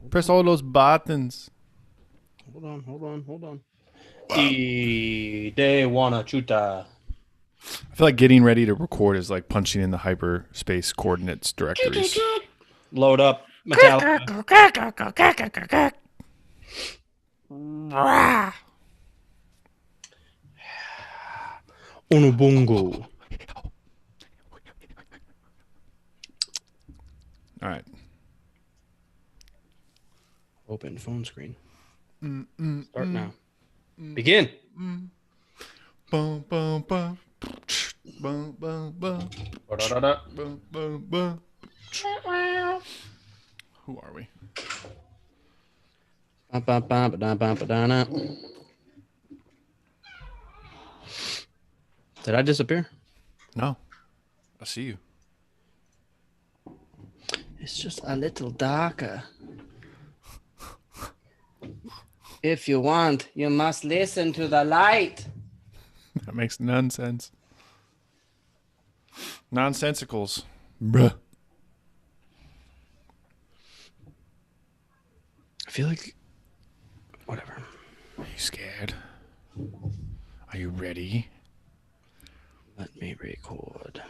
Press all those buttons. Hold on. Y they wanna chuta. I feel like getting ready to record is like punching in the hyperspace coordinates directories. Load up Metallica. Onobongo. All right. Open phone screen. Start now. Begin. Bum, bum, bum. Bum, bum, bum. Da-da-da-da. Bum, bum, bum. Who are we? Ba-ba-ba-ba-da-ba-ba-da-na. Did I disappear? No. I see you. It's just a little darker. If you want, you must listen to the light. That makes none sense. Nonsensicals. Bruh. I feel like... Whatever. Are you scared? Are you ready? Let me record.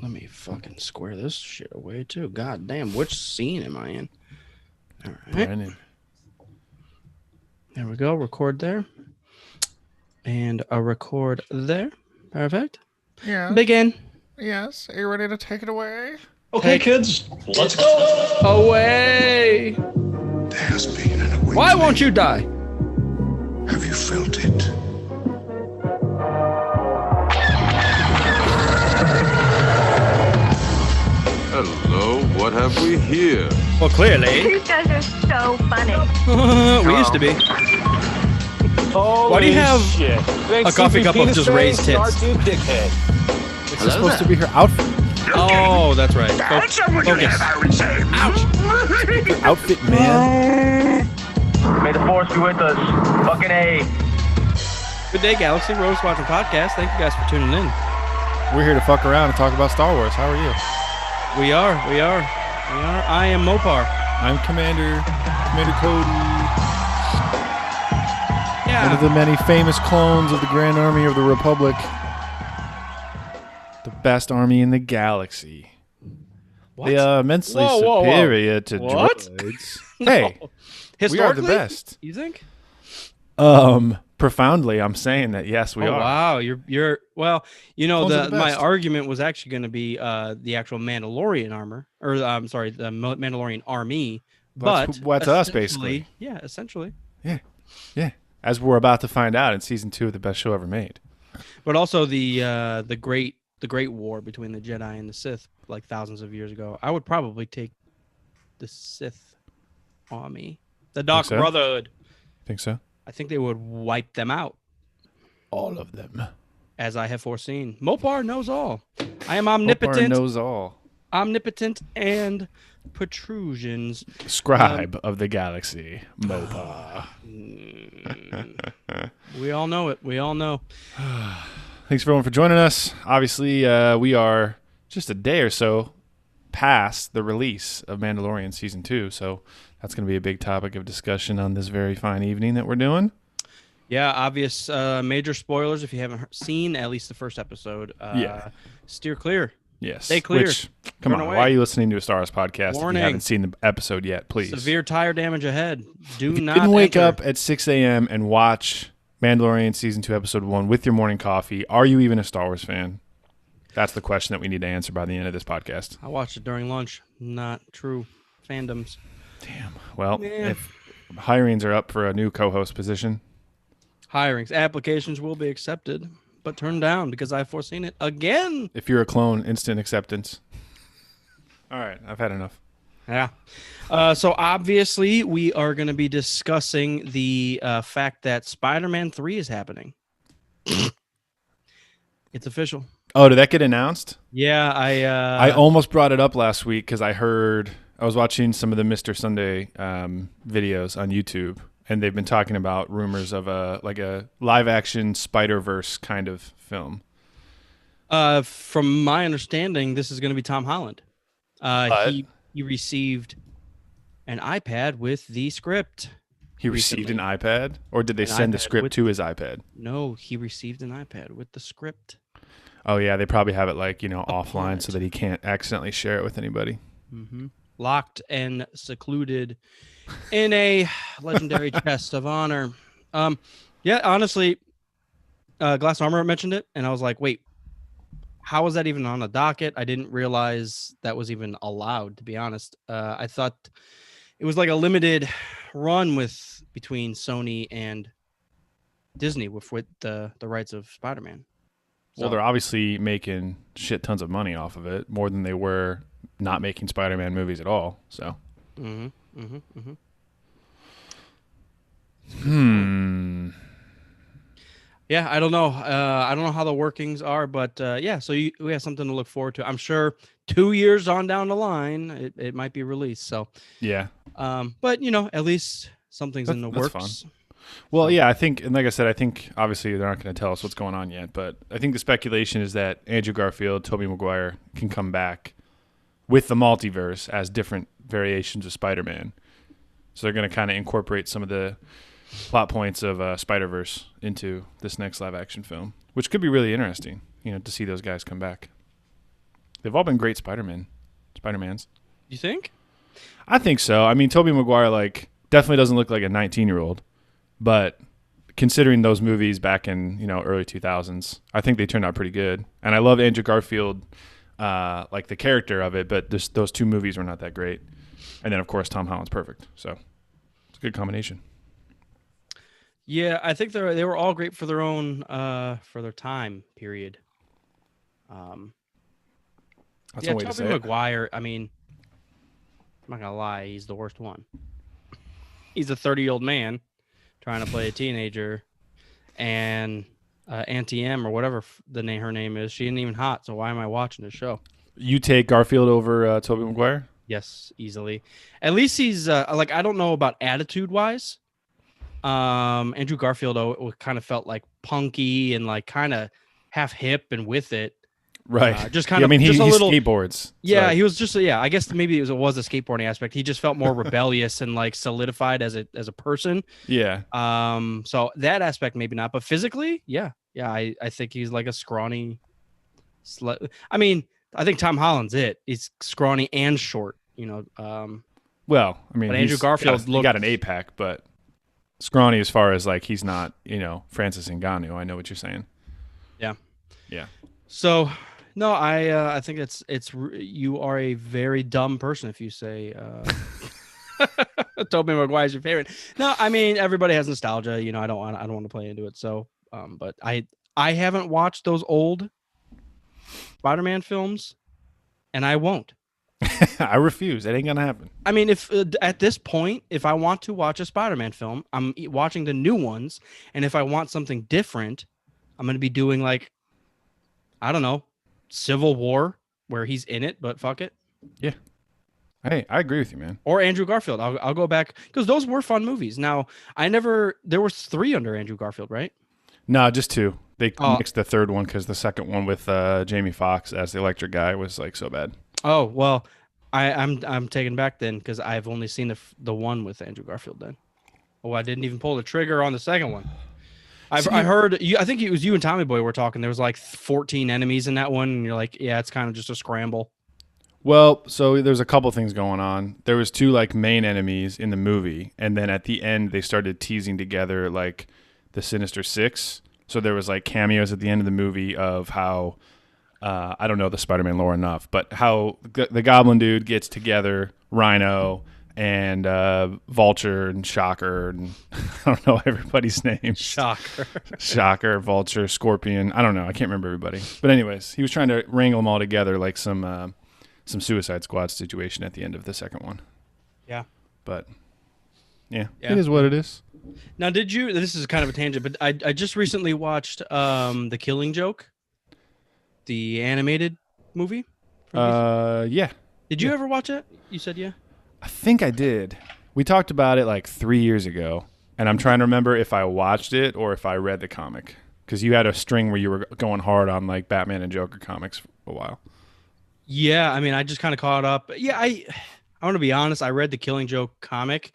Let me fucking square this shit away, too. God damn, which scene am I in? All right. Brennan. There we go. Record there. And a record there. Perfect. Yeah. Begin. Yes. Are you ready to take it away? Okay, kids, let's go. Away. There has been an awakening. Why won't you die? Have you felt it? Hello, what have we here? Well, clearly. You guys are so funny. We used to be. Why do you have a coffee cup of just raised tits? It's supposed to be her outfit. Oh, that's right. That's what you Focus. have, I would say. Her outfit, man. May the force be with us. Fucking A. Good day, Galaxy. Rose Watching Podcast. Thank you guys for tuning in. We're here to fuck around and talk about Star Wars. How are you? We are. I am Mopar. I'm Commander Cody. Yeah. One of the many famous clones of the Grand Army of the Republic. The best army in the galaxy. What? They are immensely Whoa. superior to What? droids. Hey, we are the Historically? best. You think? Profoundly, I'm saying that yes, we are. Wow, you're well. You know, Clones are the my best. argument was actually going to be the actual Mandalorian armor, or I'm sorry, the Mandalorian army. But That's us, essentially- basically. Yeah, essentially. Yeah, as we're about to find out in season 2 of the best show ever made. But also the great war between the Jedi and the Sith, like thousands of years ago. I would probably take the Sith army, the Dark so? Brotherhood. Think so? I think they would wipe them out, All of them. as I have foreseen. Mopar knows all. I am Mopar omnipotent, knows all. and protrusions. Scribe of the galaxy, Mopar. We all know it. We all know. Thanks everyone for joining us. Obviously, we are just a day or so past the release of Mandalorian Season 2, so that's going to be a big topic of discussion on this very fine evening that we're doing. Yeah, obvious major spoilers if you haven't seen at least the first episode. Yeah. Steer clear. Yes. Stay clear. Come Run on, away. why are you listening to a Star Wars podcast if Warning. you haven't seen the episode yet, please? Severe tire damage ahead. Do If you not didn't wake enter. up at 6 a.m. and watch Mandalorian Season 2, Episode 1 with your morning coffee, are you even a Star Wars fan? That's the question that we need to answer by the end of this podcast. I watched it during lunch. Not true fandoms. Damn. Well, Man. if hirings are up for a new co-host position, Hirings, applications will be accepted, but turned down because I've foreseen it again. if you're a clone, instant acceptance. All right, I've had enough. Yeah. So obviously we are going to be discussing the fact that Spider-Man 3 is happening. It's official. Oh, did that get announced? Yeah, I almost brought it up last week because I was watching some of the Mr. Sunday videos on YouTube, and they've been talking about rumors of a live action Spider-Verse kind of film. From my understanding, this is going to be Tom Holland. He received an iPad with the script. He received an recently. iPad, or did they An send the iPad script with- to his iPad? No, he received an iPad with the script. Oh yeah, they probably have it like offline Upon so it. that he can't accidentally share it with anybody. Locked and secluded in a legendary chest of honor. Yeah, honestly, Glass Armor mentioned it, and I was like, wait, how was that even on the docket? I didn't realize that was even allowed, to be honest. I thought it was like a limited run between Sony and Disney with the rights of Spider-Man. Well, So- they're obviously making shit tons of money off of it, more than they were not making Spider-Man movies at all. So, Yeah, I don't know. I don't know how the workings are, but yeah. So we have something to look forward to. I'm sure 2 years on down the line, it might be released. So, yeah. but at least something's in the That's works. fun. Well, yeah, I think, and like I said, I think obviously they're not going to tell us what's going on yet, but I think the speculation is that Andrew Garfield, Tobey Maguire can come back with the multiverse as different variations of Spider-Man. So they're going to kind of incorporate some of the plot points of Spider-Verse into this next live-action film, which could be really interesting, to see those guys come back. They've all been great Spider-Mans. You think? I think so. I mean, Tobey Maguire, definitely doesn't look like a 19-year-old, but considering those movies back in, early 2000s, I think they turned out pretty good. And I love Andrew Garfield, the character of it, but those two movies were not that great. And then, of course, Tom Holland's perfect. So it's a good combination. Yeah, I think they were all great for their own for their time period. That's Yeah, one way to Tobey say it. Maguire. I mean, I'm not gonna lie, he's the worst one. He's a 30-year-old man trying to play a teenager, and Auntie M or whatever her name is, she ain't even hot. So why am I watching this show? You take Garfield over Tobey Maguire? Yes, easily. At least he's I don't know about attitude wise. Andrew Garfield kind of felt like punky and kind of half hip and with it. Right. Just kind Yeah, of. I mean, he just a little, skateboards. Yeah, so- he was just. Yeah, I guess maybe it was a skateboarding aspect. He just felt more rebellious and solidified as a person. Yeah. So that aspect maybe not, but physically, yeah. I think he's like a scrawny. I mean, I think Tom Holland's it. He's scrawny and short. Well, I mean, But Andrew Garfield he got an 8-pack, but scrawny as far as he's not, Francis Ngannou. I know what you're saying. Yeah. Yeah. So no, I think you are a very dumb person if you say Tobey Maguire's your favorite. No, I mean everybody has nostalgia. I don't want to play into it. So, but I haven't watched those old Spider-Man films, and I won't. I refuse. It ain't gonna happen. I mean, if at this point, if I want to watch a Spider-Man film, I'm watching the new ones, and if I want something different, I'm going to be doing I don't know, Civil War, where he's in it, but fuck it. Yeah. Hey, I agree with you, man. Or Andrew Garfield. I'll go back because those were fun movies. Now, there was 3 under Andrew Garfield, right? No, just 2. They Oh. mixed the third one because the second one with Jamie Foxx as the electric guy was so bad. Oh well, I'm taken back then because I've only seen the one with Andrew Garfield. Then, I didn't even pull the trigger on the second one. I heard you. I think it was you and Tommy Boy were talking. There was 14 enemies in that one, and you're like, yeah, it's kind of just a scramble. Well, so there's a couple things going on. There was 2 main enemies in the movie, and then at the end they started teasing together the Sinister Six. So there was cameos at the end of the movie of how I don't know the Spider-Man lore enough, but how the Goblin dude gets together Rhino and Vulture and Shocker and I don't know everybody's names. Shocker, Vulture, Scorpion. I don't know. I can't remember everybody. But anyways, he was trying to wrangle them all together like some Suicide Squad situation at the end of the second one. Yeah. But yeah, Yeah. it is what it is. Now, this is kind of a tangent, but I just recently watched The Killing Joke, the animated movie. Yeah. Did you ever watch it? You said yeah. I think I did. We talked about it 3 years ago, and I'm trying to remember if I watched it or if I read the comic. Because you had a string where you were going hard on Batman and Joker comics for a while. Yeah, I mean, I just kind of caught up. Yeah, I want to be honest. I read the Killing Joke comic,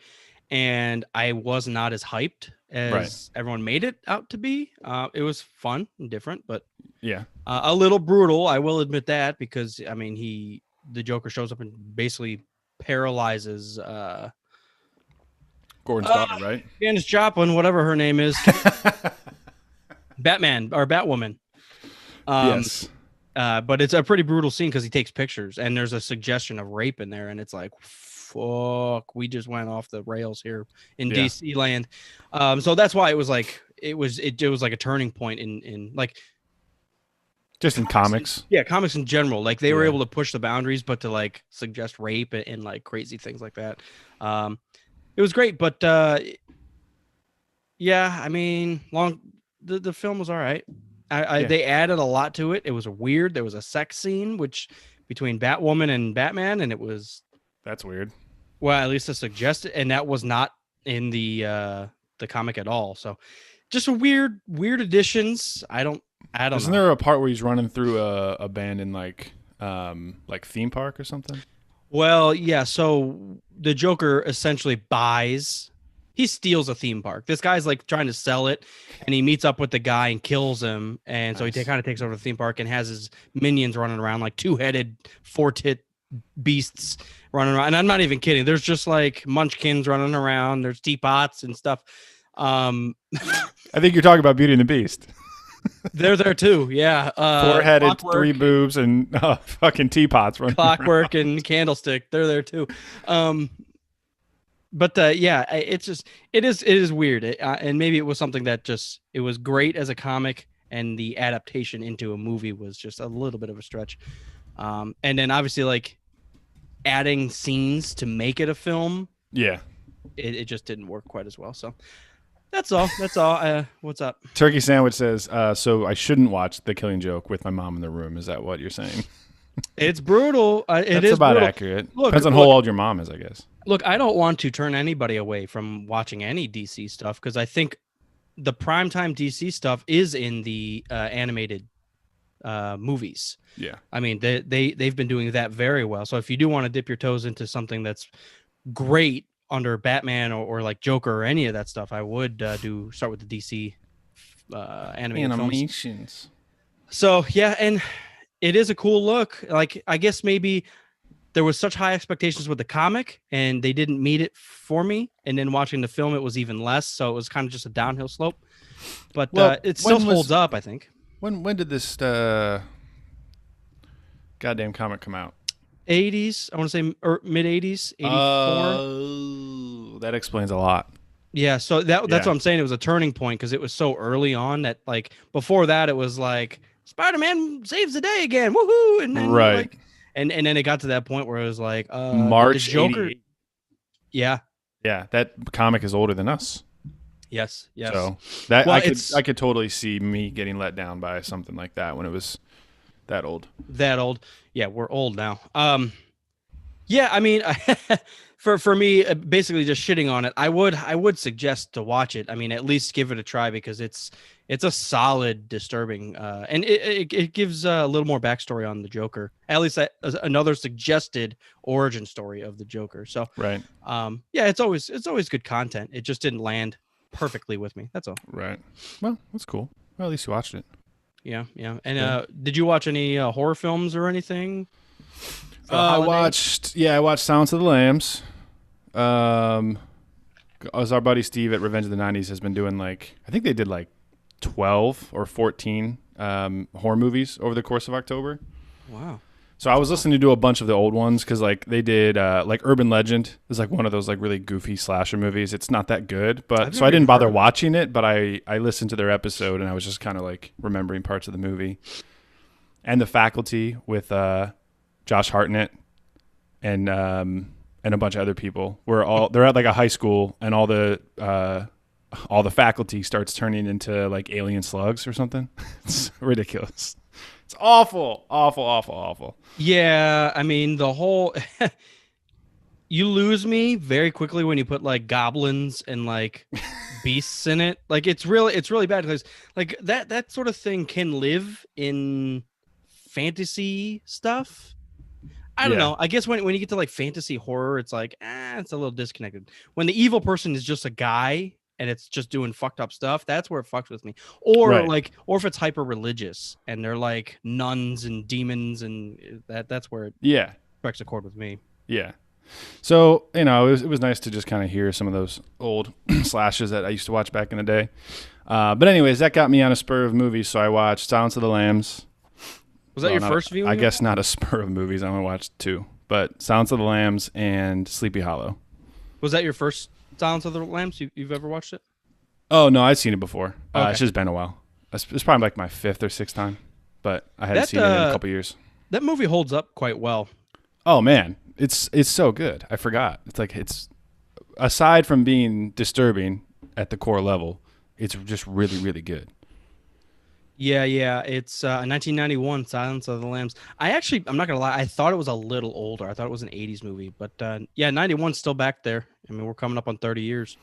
and I was not as hyped as everyone made it out to be. It was fun and different, but Yeah. a little brutal. I will admit that because I mean, the Joker shows up and basically paralyzes Gordon's daughter, right? Janis Joplin, whatever her name is, Batman or Batwoman. Yes. But it's a pretty brutal scene because he takes pictures and there's a suggestion of rape in there, and it's like, fuck, we just went off the rails here in DC land. So that's why it was like it was like a turning point in like just in comics. Comics in general. Like they were able to push the boundaries, but to like suggest rape and like crazy things like that. It was great, but I mean, the film was all right. They added a lot to it. It was weird. There was a sex scene between Batwoman and Batman, and that's weird. Well, at least it suggested, and that was not in the comic at all. So, just a weird additions. I don't Isn't know. there a part where he's running through a abandoned like theme park or something? Well, yeah. So the Joker essentially he steals a theme park. This guy's like trying to sell it, and he meets up with the guy and kills him. And so he kind of takes over the theme park and has his minions running around like 2-headed, 4-tit beasts running around. And I'm not even kidding. There's just like munchkins running around. There's teapots and stuff. I think you're talking about Beauty and the Beast. They're there too. Yeah. 4-headed, 3 boobs, and fucking teapots running Clockwork around. and Candlestick. They're there too. But it's just it is weird, and maybe it was something that it was great as a comic, and the adaptation into a movie was just a little bit of a stretch. And then obviously like adding scenes to make it a film, it just didn't work quite as well. So that's all. What's up? Turkey Sandwich says, so I shouldn't watch The Killing Joke with my mom in the room. Is that what you're saying? It's brutal. It is about brutal. accurate. Depends on how old your mom is, I guess. Look, I don't want to turn anybody away from watching any DC stuff because I think the primetime DC stuff is in the animated movies. Yeah. I mean, they've been doing that very well. So if you do want to dip your toes into something that's great under Batman or like Joker or any of that stuff, I would start with the DC animated animations. Films. So yeah, and it is a cool look. Like I guess maybe there was such high expectations with the comic and they didn't meet it for me. And then watching the film, it was even less. So it was kind of just a downhill slope. But it still holds up, I think. When did this goddamn comic come out? 80s. I want to say mid 80s, 84. That explains a lot. Yeah. So that's what I'm saying. It was a turning point because it was so early on that like before that it was like Spider-Man saves the day again. Woohoo. And then like, and then it got to that point where it was like March Joker. 88. Yeah. Yeah, that comic is older than us. Yes. So that I could totally see me getting let down by something like that when it was that old. Yeah, we're old now. Yeah, I mean for me basically just shitting on it, I would suggest to watch it. I mean, at least give it a try because it's a solid disturbing and it gives a little more backstory on the Joker. At least another suggested origin story of the Joker. So right. Yeah, it's always good content. It just didn't land perfectly with me. That's all. Right. Well, that's cool. Well, at least you watched it. Yeah. And did you watch any horror films or anything? I watched Silence of the Lambs. As our buddy Steve at Revenge of the 90s has been doing I think they did 12 or 14 horror movies over the course of October. Wow. So I was listening to a bunch of the old ones because they did Urban Legend is one of those really goofy slasher movies. It's not that good, but so I didn't bother watching it, but I listened to their episode and I was just kind of remembering parts of the movie. And The Faculty with Josh Hartnett and a bunch of other people they're at a high school and all the faculty starts turning into alien slugs or something. It's ridiculous. It's awful, awful, awful, awful. Yeah, I mean the whole you lose me very quickly when you put goblins and beasts in it. It's really bad because that sort of thing can live in fantasy stuff. I don't know. I guess when you get to like fantasy horror, it's like, it's a little disconnected. When the evil person is just a guy and it's just doing fucked up stuff, that's where it fucks with me. Or or if it's hyper religious and they're like nuns and demons, and that's where it strikes a chord with me. Yeah. So, it was nice to just kind of hear some of those old slashes that I used to watch back in the day. But anyways, that got me on a spur of movies. So I watched Silence of the Lambs. Was that your first viewing? I guess not a spur of movies. I only watched 2, but Silence of the Lambs and Sleepy Hollow. Was that your first Silence of the Lambs? You've ever watched it? Oh no, I'd seen it before. Okay. It's just been a while. It's probably like my 5th or 6th time, but I hadn't seen it in a couple years. That movie holds up quite well. Oh man, it's so good. I forgot. It's aside from being disturbing at the core level, it's just really, really good. Yeah. It's 1991, Silence of the Lambs. I'm not going to lie, I thought it was a little older. I thought it was an 80s movie. But 91's still back there. I mean, we're coming up on 30 years.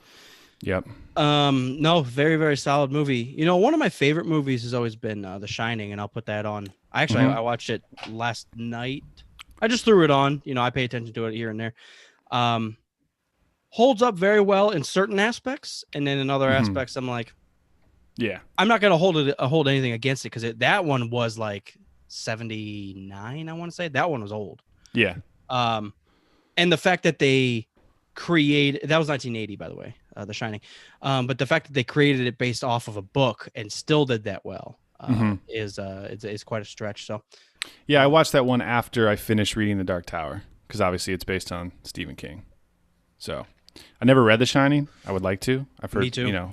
Yep. No, very, very solid movie. One of my favorite movies has always been The Shining, and I'll put that on. I watched it last night. I just threw it on. I pay attention to it here and there. Holds up very well in certain aspects, and then in other aspects, I'm like, yeah, I'm not gonna hold anything against it, because that one was like 79. I want to say that one was old. Yeah. And the fact that they created, that was 1980, by the way, The Shining. But the fact that they created it based off of a book and still did that well is quite a stretch. So. Yeah, I watched that one after I finished reading The Dark Tower, because obviously it's based on Stephen King. So I never read The Shining. I would like to. I've heard, Me too.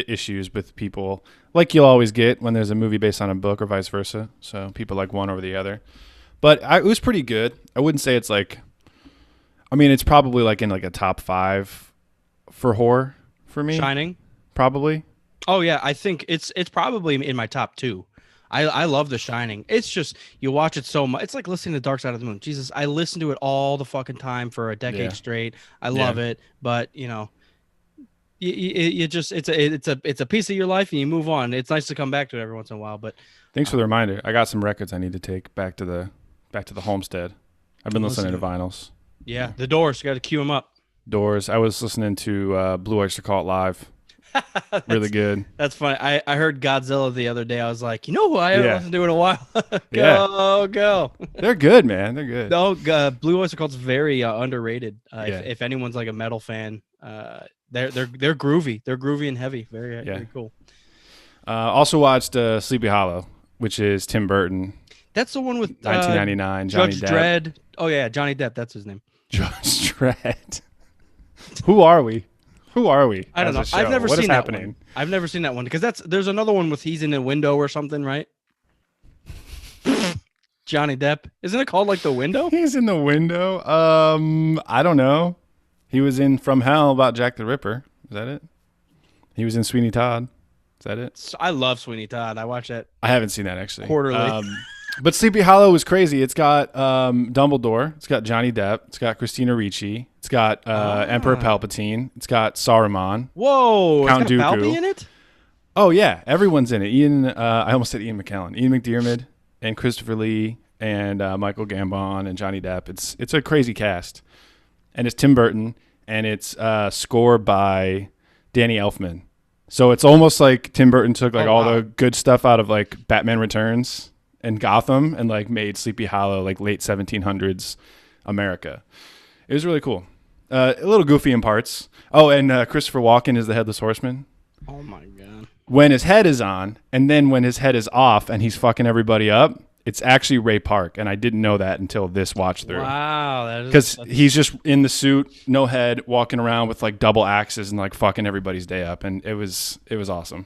Issues with people, like you'll always get when there's a movie based on a book or vice versa. So people like one over the other. But it was pretty good. I wouldn't say it's like, it's probably like in like a top 5 for horror for me. Shining? Probably. Oh yeah, I think it's probably in my top 2. I love The Shining. It's just, you watch it so much. It's like listening to Dark Side of the Moon. Jesus, I listened to it all the fucking time for a decade straight. I love it, but you just it's a piece of your life, and you move on. It's nice to come back to it every once in a while. But thanks for the reminder. I got some records I need to take back to the homestead. I've been listening to vinyls. Yeah, the Doors. You got to cue them up. Doors. I was listening to Blue Oyster Cult live. Really good. That's funny. I heard Godzilla the other day. I was like, who I haven't listened to in a while? Go. They're good, man. They're good. No, Blue Oyster Cult's very underrated. If anyone's like a metal fan, they're groovy. They're groovy and heavy. Very cool. Also watched Sleepy Hollow, which is Tim Burton. That's the one with 1999. Johnny Judge Depp. Dredd. Oh yeah, Johnny Depp. That's his name. Judge Dredd. Who are we? I don't know. I've never seen that one. I've never seen that one, because there's another one with he's in a window or something, right? Johnny Depp. Isn't it called like The Window? He's in the window. I don't know. He was in From Hell about Jack the Ripper. Is that it? He was in Sweeney Todd. Is that it? I love Sweeney Todd. I watch that. I haven't seen that actually. Quarterly. But Sleepy Hollow was crazy. It's got Dumbledore. It's got Johnny Depp. It's got Christina Ricci. It's got Emperor Palpatine. It's got Saruman. Whoa! Count it's got Dooku. Palpy in it? Oh yeah, everyone's in it. I almost said Ian McKellen. Ian McDiarmid and Christopher Lee and Michael Gambon and Johnny Depp. It's a crazy cast, and it's Tim Burton, and it's scored by Danny Elfman. So it's almost like Tim Burton took all the good stuff out of like Batman Returns and Gotham and like made Sleepy Hollow like late 1700s America. It was really cool. A little goofy in parts. Oh, and Christopher Walken is the Headless Horseman. Oh my god. When his head is on, and then when his head is off and he's fucking everybody up, it's actually Ray Park, and I didn't know that until this watch through. Wow, because he's just in the suit, no head, walking around with like double axes and like fucking everybody's day up, and it was awesome.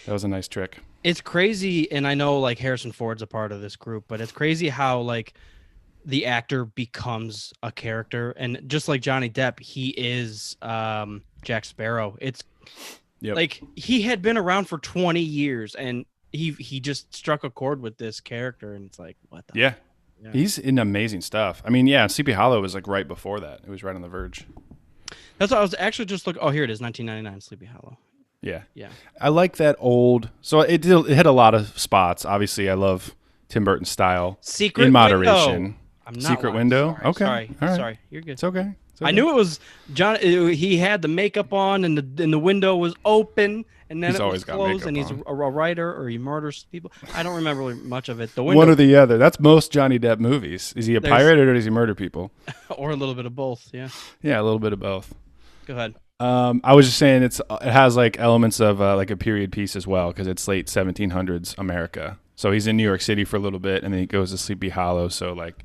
That was a nice trick. It's crazy, and I know like Harrison Ford's a part of this group, but it's crazy how like the actor becomes a character, and just like Johnny Depp, he is Jack Sparrow. It's like he had been around for 20 years, and he just struck a chord with this character, and it's like, what the yeah. He's in amazing stuff. I mean, Sleepy Hollow was like right before that. It was right on the verge. That's what I was actually just looking. Oh, here it is, 1999, Sleepy Hollow. Yeah. Yeah. I like that old. So it hit a lot of spots. Obviously, I love Tim Burton's style. Secret in moderation. Window. I'm not Secret lying. Window? Sorry, Okay. Sorry. All right. Sorry. You're good. It's okay. I knew it was John. He had the makeup on, and the window was open, and then He's it was always got closed. And makeup he's on. a writer, or he murders people. I don't remember really much of it. The One window, or the other. That's most Johnny Depp movies. Is he a pirate or does he murder people? or a little bit of both. Yeah. Yeah, a little bit of both. Go ahead. I was just saying it has like elements of like a period piece as well because it's late 1700s America. So he's in New York City for a little bit and then he goes to Sleepy Hollow. So like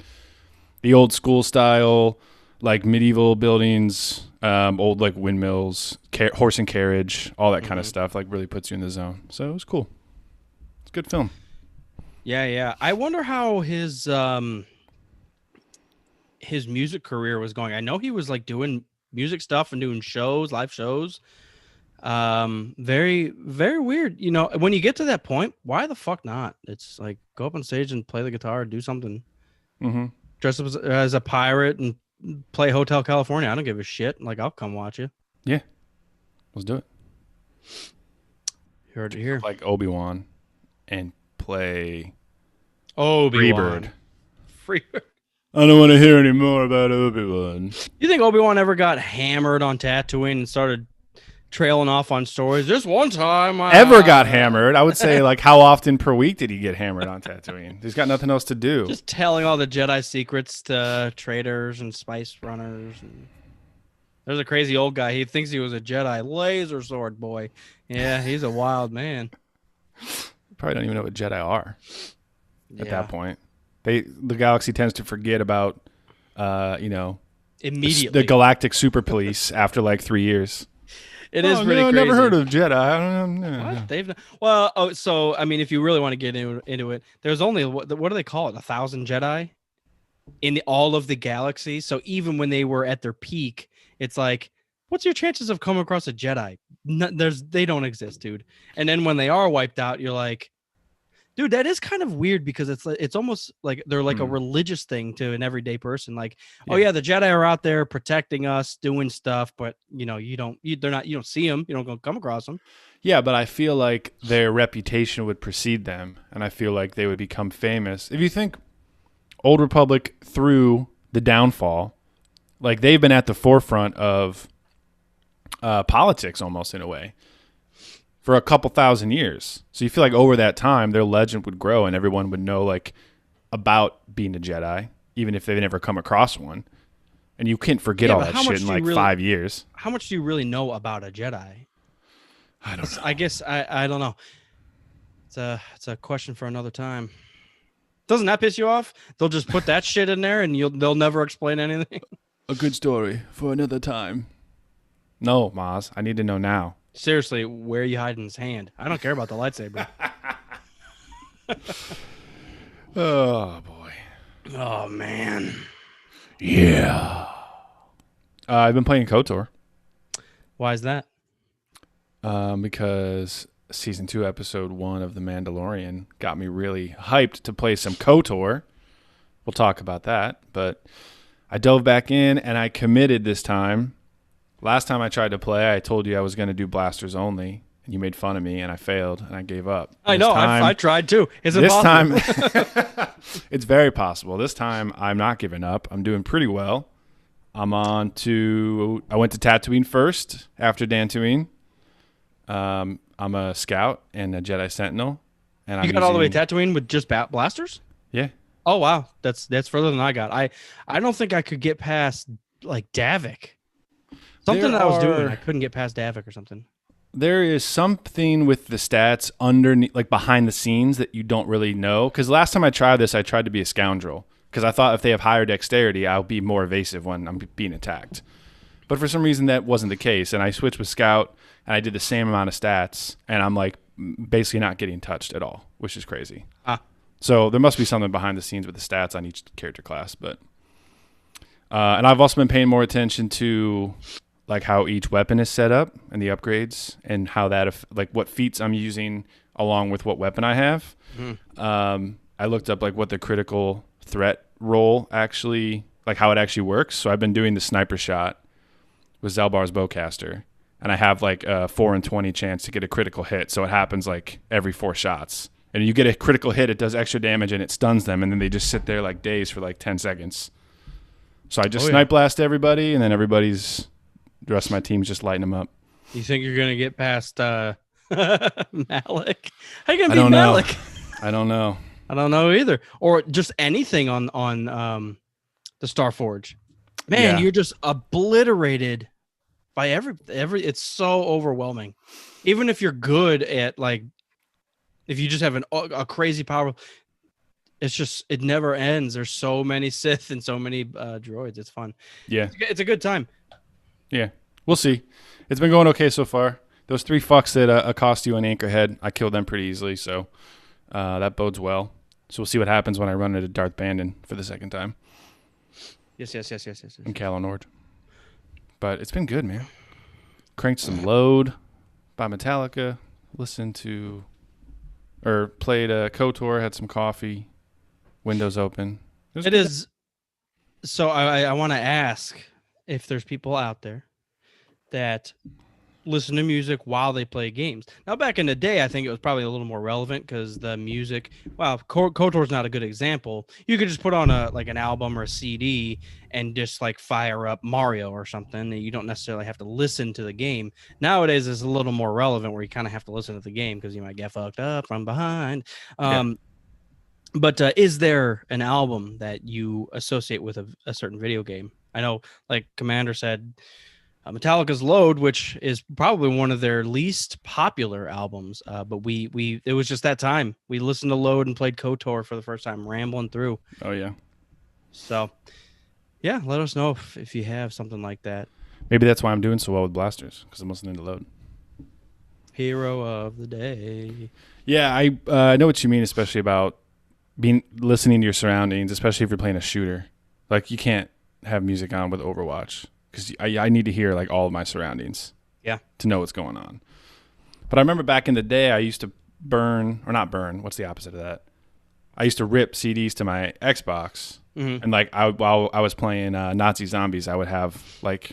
the old school style, like medieval buildings, old like windmills, horse and carriage, all that kind of stuff. Like really puts you in the zone. So it was cool. It's a good film. Yeah. I wonder how his music career was going. I know he was like doing music stuff and doing shows, live shows. Very, very weird. You know, when you get to that point, why the fuck not? It's like go up on stage and play the guitar, do something. Mm-hmm. Dress up as a pirate and play Hotel California. I don't give a shit. Like I'll come watch you. Yeah. Let's do it. You heard it here. Like Obi-Wan and play Obi-Wan. Freebird. I don't want to hear any more about Obi-Wan. You think Obi-Wan ever got hammered on Tatooine and started trailing off on stories? This one time Ever got hammered? I would say like how often per week did he get hammered on Tatooine? He's got nothing else to do. Just telling all the Jedi secrets to traders and spice runners. And there's a crazy old guy. He thinks he was a Jedi laser sword boy. Yeah, he's a wild man. Probably don't even know what Jedi are at Yeah. that point. The galaxy tends to forget about, Immediately. the galactic super police after like 3 years. It is pretty no, crazy. never heard of Jedi. I don't know. What? So I mean, if you really want to get into it, there's only what do they call it? 1,000 Jedi in all of the galaxy. So even when they were at their peak, it's like, what's your chances of coming across a Jedi? They don't exist, dude. And then when they are wiped out, you're like, dude, that is kind of weird because it's almost like they're like a religious thing to an everyday person. Like, oh yeah, the Jedi are out there protecting us, doing stuff, but you don't see them, you don't come across them. Yeah, but I feel like their reputation would precede them, and I feel like they would become famous. If you think Old Republic through the downfall, like they've been at the forefront of politics almost in a way for a couple thousand years. So you feel like over that time, their legend would grow and everyone would know like about being a Jedi, even if they've never come across one. And you can't forget all that shit in like 5 years. How much do you really know about a Jedi? I don't know. I guess I don't know. It's a question for another time. Doesn't that piss you off? They'll just put that shit in there and they'll never explain anything. A good story for another time. No, Maz, I need to know now. Seriously, where are you hiding his hand? I don't care about the lightsaber. Oh, boy. Oh, man. Yeah. I've been playing KOTOR. Why is that? Because season 2, episode 1 of The Mandalorian got me really hyped to play some KOTOR. We'll talk about that. But I dove back in and I committed this time. Last time I tried to play, I told you I was going to do blasters only, and you made fun of me, and I failed, and I gave up. I know. I tried too. It's impossible. This time, it's very possible. This time, I'm not giving up. I'm doing pretty well. I went to Tatooine first after Dantooine. I'm a scout and a Jedi Sentinel. And you got all the way to Tatooine with just blasters? Yeah. Oh, wow. That's further than I got. I don't think I could get past, like, Davik. Something that I was doing, I couldn't get past Davik or something. There is something with the stats underneath, like behind the scenes, that you don't really know. Because last time I tried this, I tried to be a scoundrel. Because I thought if they have higher dexterity, I'll be more evasive when I'm being attacked. But for some reason, that wasn't the case. And I switched with Scout, and I did the same amount of stats. And I'm like basically not getting touched at all, which is crazy. So there must be something behind the scenes with the stats on each character class. But and I've also been paying more attention to like how each weapon is set up and the upgrades and how that, like what feats I'm using along with what weapon I have. I looked up like what the critical threat roll actually, like how it actually works. So I've been doing the sniper shot with Zelbar's bowcaster, and I have like a 4 in 20 chance to get a critical hit. So it happens like every 4 shots, And you get a critical hit, it does extra damage, and it stuns them, and then they just sit there like dazed for like 10 seconds. So I just snipe blast everybody, and then the rest of my team's just lighting them up. You think you're going to get past Malik? How you going to I beat don't know. Malik? I don't know. I don't know either. Or just anything on the Starforge. Man, Yeah. you're just obliterated by every. It's so overwhelming. Even if you're good at like, if you just have a crazy power, it never ends. There's so many Sith and so many droids. It's fun. Yeah. It's a good time. Yeah. We'll see. It's been going okay so far. Those 3 fucks that accost you on Anchorhead, I killed them pretty easily, so that bodes well. So we'll see what happens when I run into Darth Bandon for the second time. Yes. In Calo Nord. But it's been good, man. Cranked some Load by Metallica. Played KOTOR, had some coffee. Windows open. It is. So I want to ask if there's people out there that listen to music while they play games. Now, back in the day, I think it was probably a little more relevant because the music. Well, KOTOR's not a good example. You could just put on an album or a CD and just like fire up Mario or something. You don't necessarily have to listen to the game. Nowadays, it's a little more relevant where you kind of have to listen to the game because you might get fucked up from behind. But is there an album that you associate with a certain video game? I know, like Commander said, Metallica's Load, which is probably one of their least popular albums. But it was just that time. We listened to Load and played KOTOR for the first time, rambling through. Oh, yeah. So, yeah, let us know if you have something like that. Maybe that's why I'm doing so well with blasters, because I'm listening to Load. Hero of the day. Yeah, I know what you mean, especially about listening to your surroundings, especially if you're playing a shooter. Like, you can't have music on with Overwatch because I need to hear like all of my surroundings. Yeah. To know what's going on. But I remember back in the day, I used to not burn. What's the opposite of that? I used to rip CDs to my Xbox, and like while I was playing Nazi Zombies, I would have like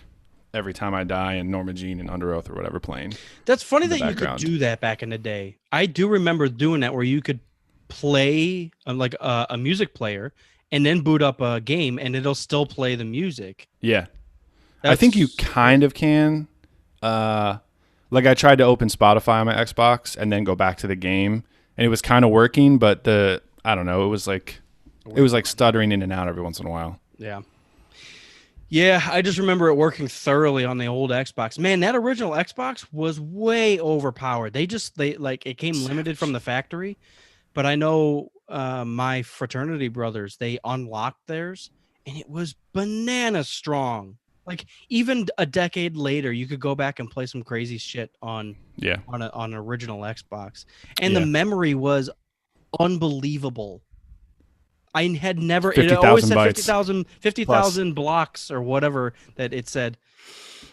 Every Time I Die and Norma Jean and Under Oath or whatever playing. That's funny that you could do that back in the day. I do remember doing that where you could play like a music player and then boot up a game and it'll still play the music. Yeah. I think you kind of can. Like I tried to open Spotify on my Xbox and then go back to the game and it was kind of working, but I don't know, it was like stuttering in and out every once in a while. Yeah. Yeah, I just remember it working thoroughly on the old Xbox. Man, that original Xbox was way overpowered. They it came limited from the factory. But I know my fraternity brothers, they unlocked theirs and it was banana strong. Like even a decade later, you could go back and play some crazy shit on an original Xbox. And the memory was unbelievable. I had never, it always said 50,000 blocks or whatever that it said.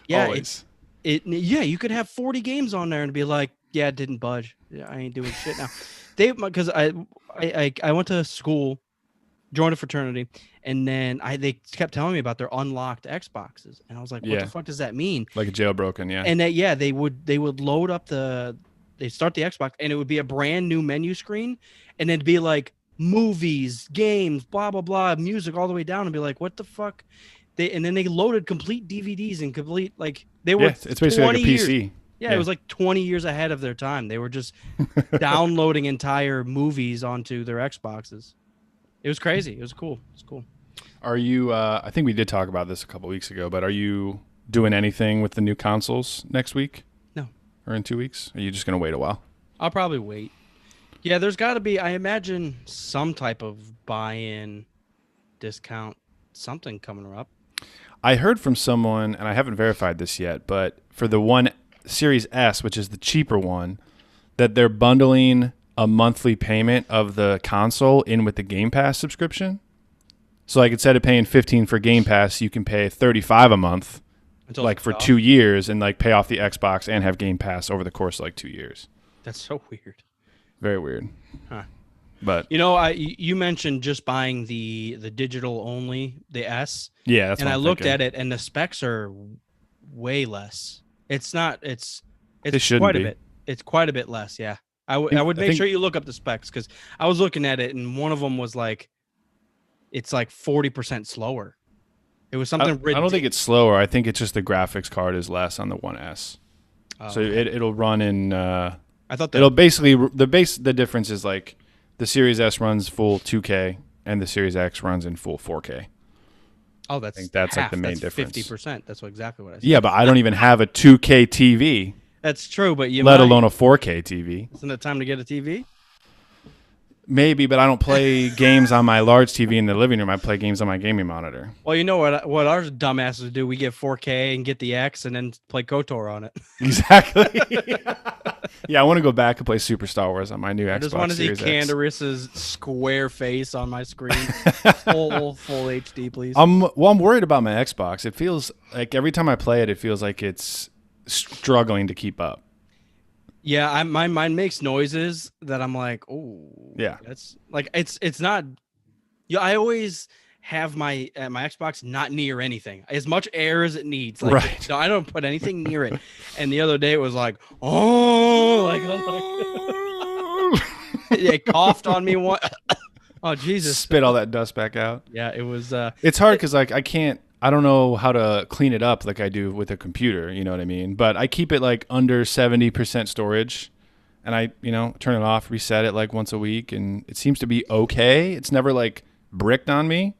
Yeah. Always. You could have 40 games on there and be like, yeah, it didn't budge. Yeah, I ain't doing shit now. Because I went to school, joined a fraternity, and then they kept telling me about their unlocked Xboxes, and I was like, "What the fuck does that mean?" Like a jailbroken, yeah. And they would load up they start the Xbox, and it would be a brand new menu screen, and it'd be like movies, games, blah blah blah, music all the way down, and be like, "What the fuck?" And then they loaded complete DVDs and complete they were. It's basically like a PC. Years. Yeah, it was like 20 years ahead of their time. They were just downloading entire movies onto their Xboxes. It was crazy. It was cool. It's cool. Are you, I think we did talk about this a couple weeks ago, but are you doing anything with the new consoles next week? No. Or in 2 weeks? Are you just going to wait a while? I'll probably wait. Yeah, there's got to be, I imagine, some type of buy-in discount, something coming up. I heard from someone, and I haven't verified this yet, but for the one Series S, which is the cheaper one, that they're bundling a monthly payment of the console in with the Game Pass subscription. So like instead of paying $15 for Game Pass, you can pay $35 a month for 2 years and like pay off the Xbox and have Game Pass over the course of like 2 years. That's so weird. Very weird. Huh. But you mentioned just buying the digital only, the S. Yeah, that's and what I'm looked thinking. at it and the specs are way less. It's not. It's It shouldn't quite be. a bit. It's quite a bit less. Yeah, I would make sure you look up the specs because I was looking at it and one of them was like, it's like 40% slower. It was something. I don't think it's slower. I think it's just the graphics card is less on the 1S. So it'll run in. I thought it'll basically the difference is like the Series S runs full 2K and the Series X runs in full 4K. Oh, I think that's like the main difference. 50%. That's exactly what I said. Yeah, but I don't even have a 2K TV. That's true, but let alone a 4K TV. Isn't it time to get a TV? Maybe, but I don't play games on my large TV in the living room. I play games on my gaming monitor. Well, you know what our dumbasses do? We get 4K and get the X and then play KOTOR on it. Exactly. Yeah, I want to go back and play Super Star Wars on my new Xbox. I just want to see Candaris's square face on my screen. full HD, please. I'm worried about my Xbox. It feels like every time I play it, it feels like it's struggling to keep up. Yeah, mine makes noises that I'm like, oh, yeah, that's like it's not. Yeah, I always have my Xbox not near anything, as much air as it needs. Like, right. So I don't put anything near it. And the other day it was like, oh, it coughed on me. Oh Jesus! Spit all that dust back out. Yeah, it was. It's hard because like I don't know how to clean it up like I do with a computer, you know what I mean? But I keep it like under 70% storage and I, turn it off, reset it like once a week and it seems to be okay. It's never like bricked on me,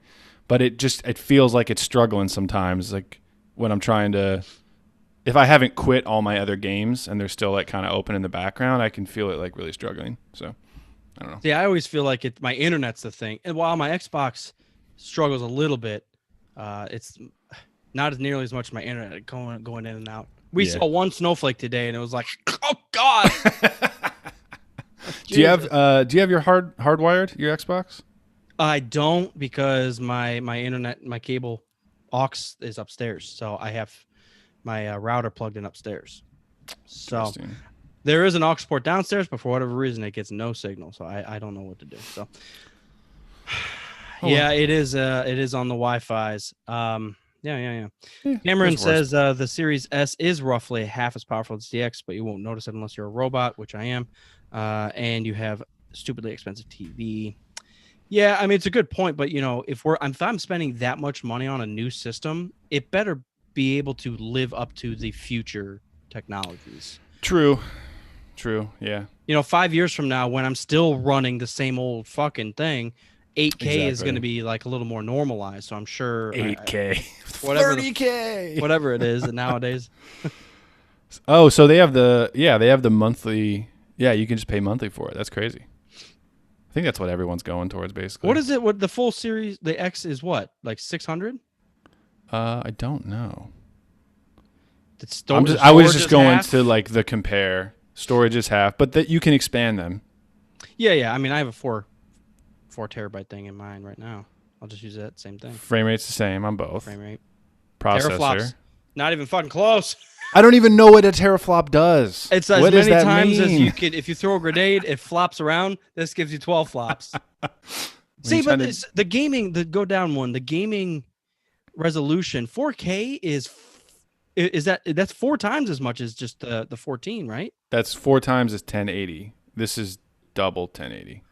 but it feels like it's struggling sometimes. Like when I'm trying to, if I haven't quit all my other games and they're still like kind of open in the background, I can feel it like really struggling. So I don't know. See, I always feel like my internet's the thing. And while my Xbox struggles a little bit, it's not as nearly as much my internet going in and out. We saw one snowflake today, and it was like, oh god. Do you have your hardwired your Xbox? I don't because my internet, my cable aux is upstairs, so I have my router plugged in upstairs. So there is an aux port downstairs, but for whatever reason, it gets no signal. So I don't know what to do. So. Yeah, it is on the Wi-Fi's. Yeah. Cameron says the Series S is roughly half as powerful as the X, but you won't notice it unless you're a robot, which I am, and you have stupidly expensive TV. Yeah, I mean it's a good point, but if I'm spending that much money on a new system, it better be able to live up to the future technologies. True. Yeah. 5 years from now, when I'm still running the same old fucking thing. 8K is going to be like a little more normalized, so I'm sure 8K, whatever 30K, whatever it is nowadays. Oh, so they have the monthly. Yeah, you can just pay monthly for it. That's crazy. I think that's what everyone's going towards, basically. What is it? What the full series? The X is what, like 600? I don't know. I was just going to like the compare. Storage is half, but that you can expand them. Yeah. I mean, I have a 4 terabyte thing in mine right now. I'll just use that same thing. Frame rate's the same on both. Frame rate. Processor. Teraflops. Not even fucking close. I don't even know what a teraflop does. It's as many times as you could. If you throw a grenade, it flops around. This gives you 12 flops. See, but the gaming, go down one. The gaming resolution 4K that's 4 times as much as just the 14, right? That's 4 times as 1080. This is double 1080.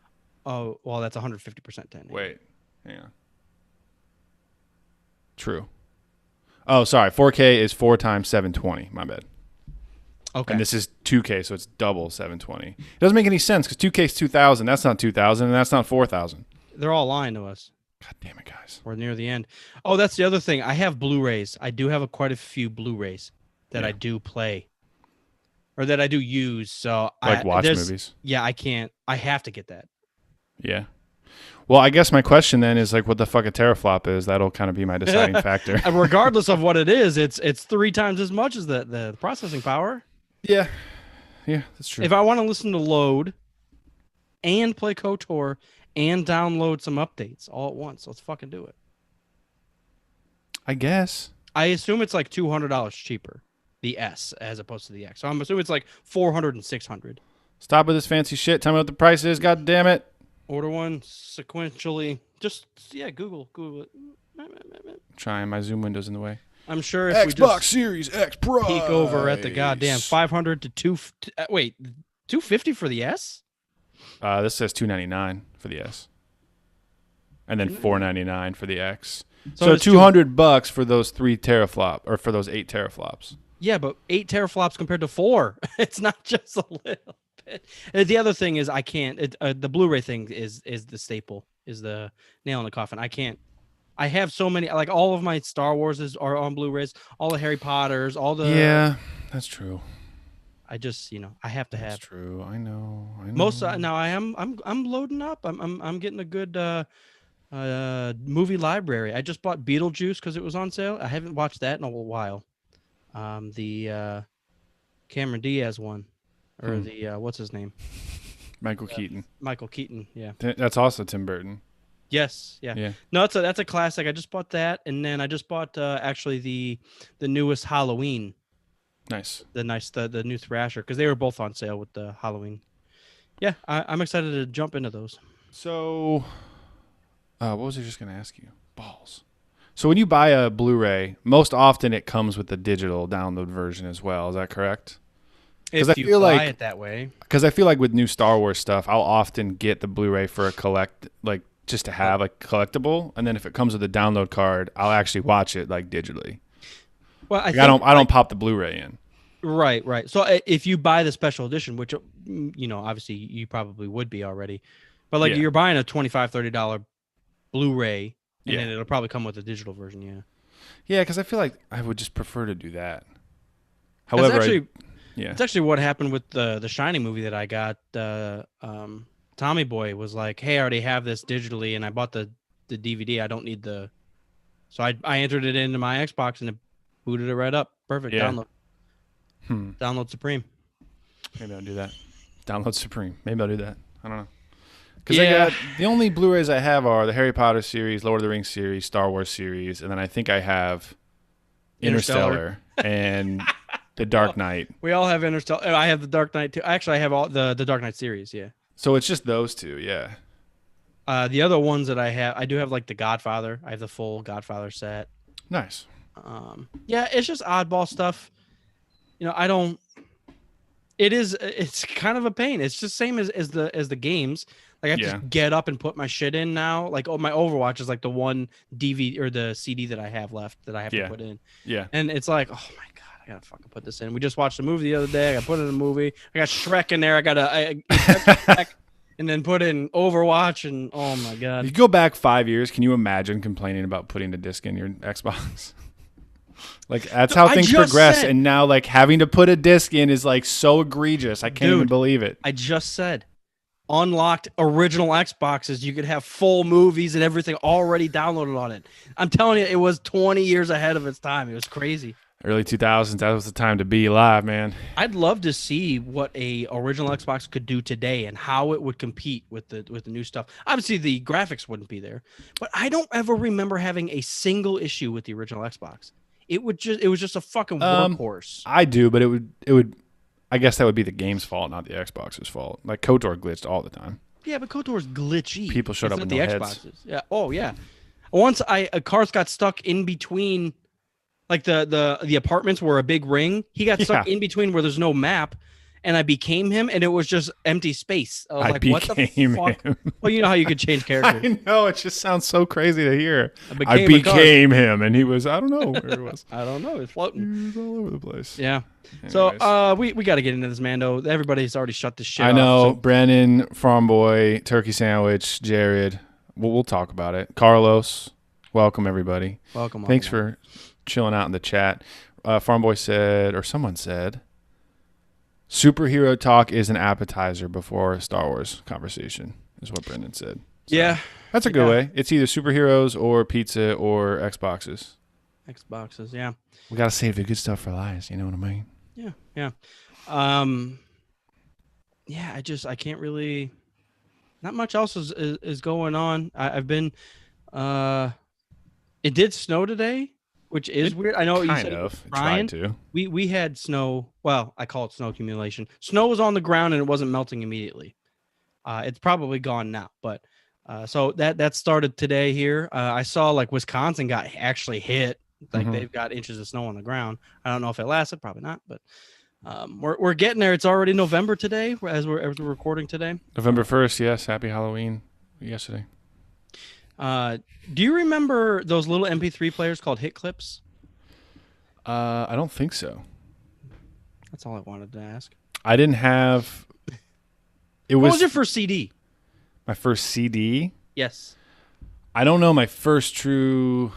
Oh, well, that's 150% 1080. Wait, hang on. True. Oh, sorry. 4K is 4 times 720. My bad. Okay. And this is 2K, so it's double 720. It doesn't make any sense because 2K is 2,000. That's not 2,000, and that's not 4,000. They're all lying to us. God damn it, guys. We're near the end. Oh, that's the other thing. I have Blu-rays. I do have quite a few Blu-rays that I do play. Or that I do use. So watch movies. Yeah, I can't. I have to get that. Yeah. Well, I guess my question then is like what the fuck a teraflop is. That'll kind of be my deciding factor. And regardless of what it is, it's 3 times as much as the processing power. Yeah. Yeah, that's true. If I want to listen to load and play KOTOR and download some updates all at once, let's fucking do it. I guess. I assume it's like $200 cheaper, the S, as opposed to the X. So I'm assuming it's like $400 and $600. Stop with this fancy shit. Tell me what the price is. God damn it. Order one sequentially. Just Google it. Trying. My Zoom window's in the way. I'm sure if Xbox we just Series X Pro peek over at the goddamn 500 to 2. Wait, $250 for the S. This says $299 for the S, and then $499 for the X. So it's $200 for those 3 teraflop, or for those 8 teraflops. Yeah, but 8 teraflops compared to 4. It's not just a little bit. The other thing is I can't. The Blu-ray thing is the staple, is the nail in the coffin. I can't. I have so many, like all of my Star Wars are on Blu-rays, all the Harry Potters, all the. Yeah, that's true. I just, I have to have. That's true. I know. Most now I'm loading up. I'm getting a good movie library. I just bought Beetlejuice because it was on sale. I haven't watched that in a while. The Cameron Diaz one, or the what's his name? Michael Keaton. Michael Keaton. Yeah. That's also Tim Burton. Yes. Yeah. Yeah. No, that's a classic. I just bought that, and then I just bought actually the newest Halloween. Nice. The new Thrasher, because they were both on sale with the Halloween. Yeah, I'm excited to jump into those. So, what was I just going to ask you? Balls. So when you buy a Blu-ray, most often it comes with the digital download version as well. Is that correct? If you feel buy it that way. Because I feel like with new Star Wars stuff, I'll often get the Blu-ray for just to have a collectible, and then if it comes with a download card, I'll actually watch it digitally. Well, I don't pop the Blu-ray in. Right. So if you buy the special edition, which obviously you probably would be already, but you're buying a $25, $30 Blu-ray, and then it'll probably come with a digital version. Yeah. Yeah, because I feel like I would just prefer to do that. However, it's actually what happened with the Shining movie that I got. Tommy Boy was like, "Hey, I already have this digitally, and I bought the DVD. I don't need the." So I entered it into my Xbox, and it booted it right up. Perfect. Yeah. Download. Download Supreme. Maybe I'll do that. Download Supreme. Maybe I'll do that. I don't know. Because the only Blu-rays I have are the Harry Potter series, Lord of the Rings series, Star Wars series, and then I think I have Interstellar and the Dark Knight. We all have Interstellar. I have the Dark Knight too. Actually, I have all the Dark Knight series. Yeah. So it's just those two. Yeah. The other ones that I do have the Godfather. I have the full Godfather set. Nice. Yeah, it's just oddball stuff. It's kind of a pain. It's just same as the games. I have to get up and put my shit in now. My Overwatch is the one DVD or the CD that I have left that I have to put in. Yeah. And it's like, oh my God, I gotta fucking put this in. We just watched a movie the other day. I gotta put in a movie. I got Shrek in there. I gotta and then put in Overwatch, and oh my God. If you go back 5 years, can you imagine complaining about putting a disc in your Xbox? That's how things progress, and now having to put a disc in is so egregious. I can't even believe it. I just said unlocked original Xboxes, you could have full movies and everything already downloaded on it. I'm telling you, it was 20 years ahead of its time. It was crazy. Early 2000s, that was the time to be alive, man. I'd love to see what a original Xbox could do today and how it would compete with the new stuff. Obviously, the graphics wouldn't be there, but I don't ever remember having a single issue with the original Xbox. It was just a fucking workhorse. I do, but it would. I guess that would be the game's fault, not the Xbox's fault. KOTOR glitched all the time. Yeah, but KOTOR's glitchy. People showed up with the no Xboxes. heads. Yeah. Oh yeah. Once cars got stuck in between, the apartments were a big ring. He got stuck in between where there's no map, and I became him, and it was just empty space. I was like, what the fuck? Him. Well, you know how you could change characters. I know, it just sounds so crazy to hear. I became him, and he was, I don't know where he was. I don't know. He was floating. He was all over the place. Yeah. Anyways. So we got to get into this, Mando. Everybody's already shut this shit off. I know. So. Brandon, Farm Boy, Turkey Sandwich, Jared. We'll talk about it. Carlos, welcome, everybody. Welcome. Thanks for chilling out in the chat. Farm Boy said, or someone said, superhero talk is an appetizer before a Star Wars conversation, is what Brendan said. So yeah. That's a good way. It's either superheroes or pizza or Xboxes. Xboxes, yeah. We got to save the good stuff for last, you know what I mean? Yeah, yeah. Yeah, I can't really, not much else is going on. I've been, it did snow today, which is weird. I know you said it tried to. We had snow. Well, I call it snow accumulation. Snow was on the ground and it wasn't melting immediately. It's probably gone now, but so that started today here. I saw Wisconsin got actually hit. They've got inches of snow on the ground. I don't know if it lasted, probably not, but We're getting there. It's already November today, as we're recording today. November 1st, yes. Happy Halloween yesterday. Do you remember those little MP3 players called hit clips? I don't think so. That's all I wanted to ask. I didn't have. What was your first CD? My first CD? Yes. I don't know my first true.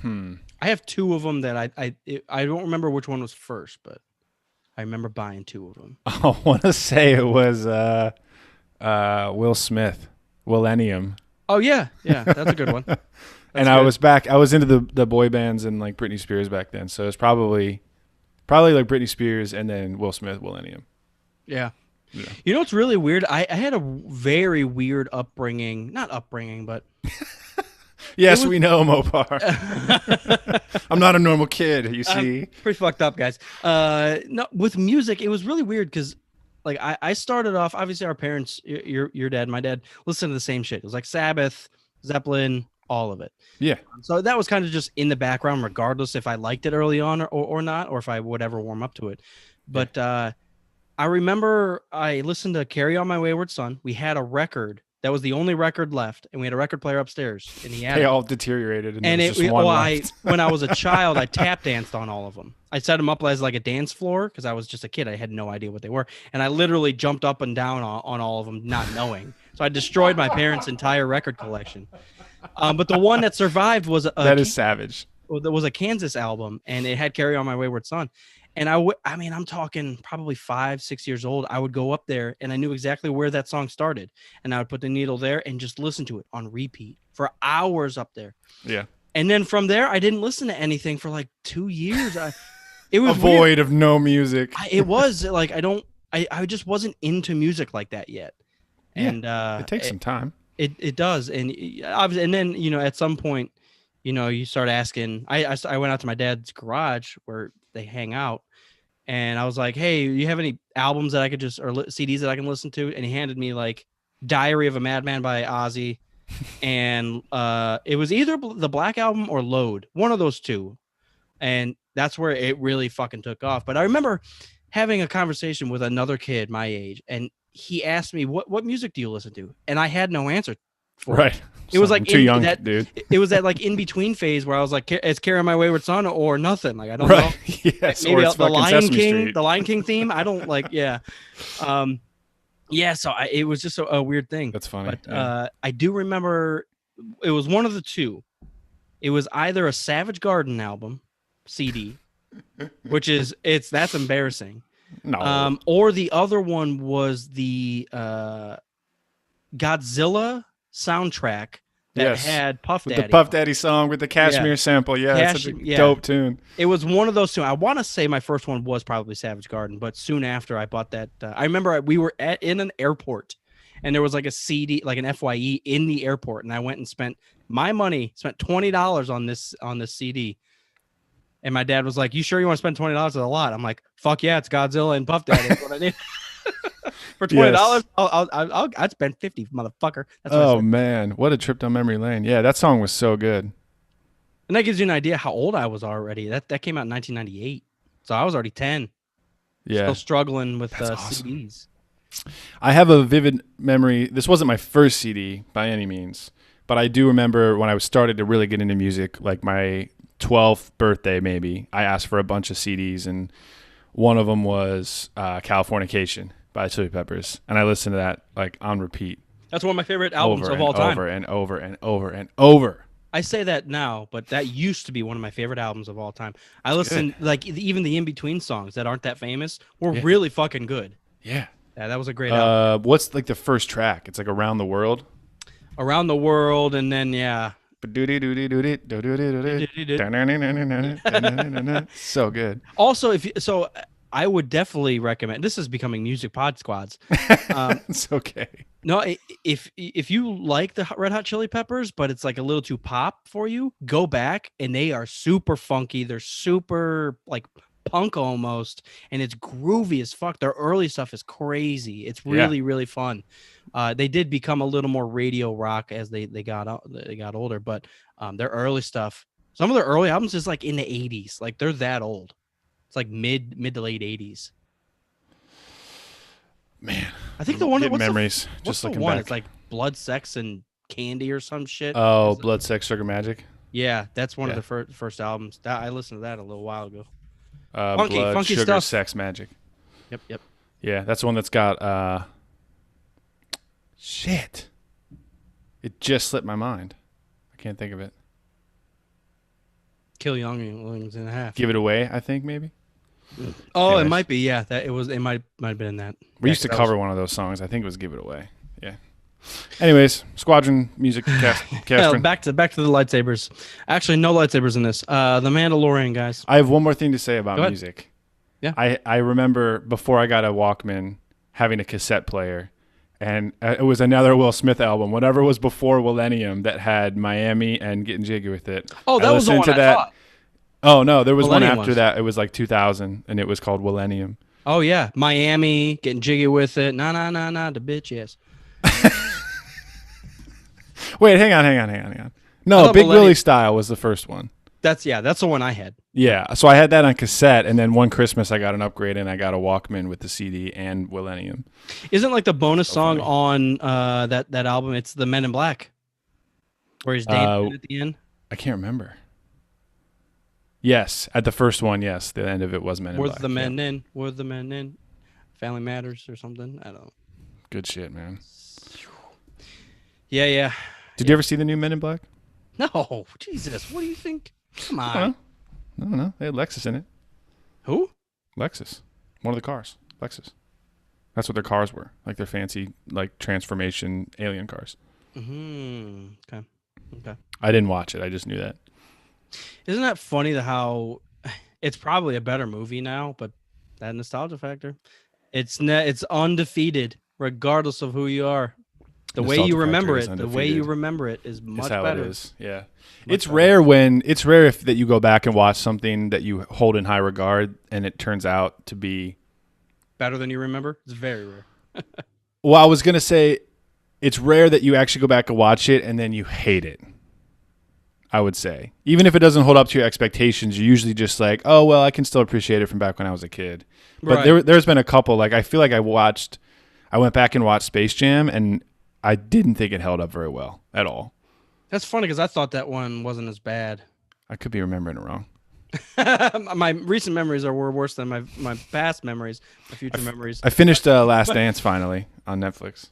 I have two of them that I don't remember which one was first, but I remember buying two of them. I want to say it was Will Smith, Millennium. Oh yeah, that's a good one. And I was into the boy bands and like Britney Spears back then, so it's probably like Britney Spears and then Will Smith, Millennium. Yeah. You know what's really weird? I had a very weird upbringing. Not upbringing, but yes, we know, Mopar. I'm not a normal kid, you see. Pretty fucked up, guys. No, with music, it was really weird because like I started off, obviously our parents, your dad, my dad, listened to the same shit. It was like Sabbath, Zeppelin, all of it. Yeah. So that was kind of just in the background, regardless if I liked it early on or not, or if I would ever warm up to it. But I remember I listened to Carry On My Wayward Son. We had a record. That was the only record left, and we had a record player upstairs, and he had They all deteriorated, and there was just one left. when I was a child, I tap danced on all of them. I set them up as like a dance floor because I was just a kid. I had no idea what they were, and I literally jumped up and down on all of them, not knowing. So I destroyed my parents' entire record collection. But the one that survived was that is savage. There was a Kansas album, and it had Carry On My Wayward Son. And I mean, I'm talking probably 5-6 years old. I would go up there and I knew exactly where that song started. And I would put the needle there and just listen to it on repeat for hours up there. Yeah. And then from there, I didn't listen to anything for like 2 years. It was a void of no music. It was like, I just wasn't into music like that yet. And it takes some time. It does. And obviously, and then, you know, at some point, you know, you start asking, I went out to my dad's garage where they hang out. And I was like, hey, you have any albums that I could or CDs that I can listen to? And he handed me like Diary of a Madman by Ozzy. And it was either the Black Album or Load, one of those two. And that's where it really fucking took off. But I remember having a conversation with another kid my age. And he asked me, what music do you listen to? And I had no answer for it. Right. It was like too young, dude. It was that like in between phase where I was like, it's Carry On My Wayward Son or nothing. Like I don't know. Yes, maybe or it's the Lion Sesame King, Street. the Lion King theme. I don't like. Yeah, yeah. So it was just a weird thing. That's funny. But I do remember it was one of the two. It was either a Savage Garden album CD, which that's embarrassing. No. Or the other one was the Godzilla soundtrack that had Puff Daddy. The Puff Daddy song with the Kashmir sample. Yeah, that's such a dope tune. It was one of those two. I want to say my first one was probably Savage Garden, but soon after I bought that. I remember we were in an airport and there was like a CD, like an FYE in the airport. And I went and spent my money, spent $20 on this CD. And my dad was like, you sure you want to spend $20? That's a lot. I'm like, fuck yeah, it's Godzilla and Puff Daddy. That's what I need. For $20, yes. I'd spend $50, motherfucker. That's what man, what a trip down memory lane. Yeah, that song was so good. And that gives you an idea how old I was already. That came out in 1998, so I was already 10. Yeah, still struggling with awesome. CDs. I have a vivid memory. This wasn't my first CD by any means, but I do remember when I started to really get into music, like my 12th birthday, maybe. I asked for a bunch of CDs, and one of them was Californication by Chili Peppers, and I listened to that like on repeat. That's one of my favorite albums of all time. Over and over and over and over. I say that now, but that used to be one of my favorite albums of all time. I listened like even the in-between songs that aren't that famous were really fucking good. Yeah, that was a great album. What's like the first track? It's like Around the World. Around the World, and then so good. Also, I would definitely recommend. This is becoming music pod squads. It's okay. No, if you like the Red Hot Chili Peppers, but it's like a little too pop for you, go back and they are super funky. They're super like punk almost, and it's groovy as fuck. Their early stuff is crazy. It's really really fun. They did become a little more radio rock as they got older, but their early stuff, some of their early albums is like in the 80s. Like they're that old. It's like mid to late 80s. Man, I think the one getting what's memories. what's Just the looking one? back. It's like Blood, Sex, and Candy or some shit. Oh, Is it- Blood, Sex, Sugar, Magic. Yeah, that's one Yeah. of the first albums. That I listened to that a little while ago. Blood, funky Sugar, stuff. Sex, Magic. Yep. Yeah, that's the one that's got shit. It just slipped my mind. I can't think of it. Kill Younglings in Half. Give It Away, I think maybe. Oh, Anyways. it might be. Yeah, that it was. It might have been in that. We used to cover one of those songs. I think it was Give It Away. Yeah. Anyways, Squadron music casting. Back to the lightsabers. Actually, no lightsabers in this. The Mandalorian, guys. I have one more thing to say about Go ahead. music. Yeah. I remember before I got a Walkman having a cassette player, and it was another Will Smith album, whatever was before Millennium, that had Miami and Getting Jiggy with it. Oh, that I was the listened one to I that. thought. Oh no, there was Millennium one after was. that. It was like 2000, and it was called Millennium. Oh yeah, Miami, Getting Jiggy with It. Nah, the bitch, yes. Wait, hang on. I No, thought Big Millennium- Willie Style was the first one. That's the one I had. Yeah, so I had that on cassette, and then one Christmas I got an upgrade, and I got a Walkman with the CD and Millennium. Isn't like the bonus song funny. on that album? It's the Men in Black, where he's dancing at the end. I can't remember. Yes, at the first one, yes, the end of it was Men in Where's Black. the men yeah. in? Where's the men in? Family Matters or something. I don't know. Good shit, man. Yeah. Did you ever see the new Men in Black? No, Jesus, what do you think? Come I on. don't know. They had Lexus in it. Who? Lexus. One of the cars. Lexus. That's what their cars were. Like their fancy, like, transformation alien cars. Okay. I didn't watch it. I just knew that. Isn't that funny how it's probably a better movie now, but that nostalgia factor, it's undefeated regardless of who you are. The way Nostalgia you remember factor it, is the way you undefeated. remember it is much Is how better. it is. Yeah. Much It's better. rare that you go back and watch something that you hold in high regard and it turns out to be. Better than you remember. It's very rare. Well, I was going to say it's rare that you actually go back and watch it and then you hate it. I would say. Even if it doesn't hold up to your expectations, you're usually just like, oh, well, I can still appreciate it from back when I was a kid. But Right. there's been a couple, like I feel like I went back and watched Space Jam and I didn't think it held up very well at all. That's funny because I thought that one wasn't as bad. I could be remembering it wrong. My recent memories were worse than my past memories, my future memories. I finished Last Dance finally on Netflix.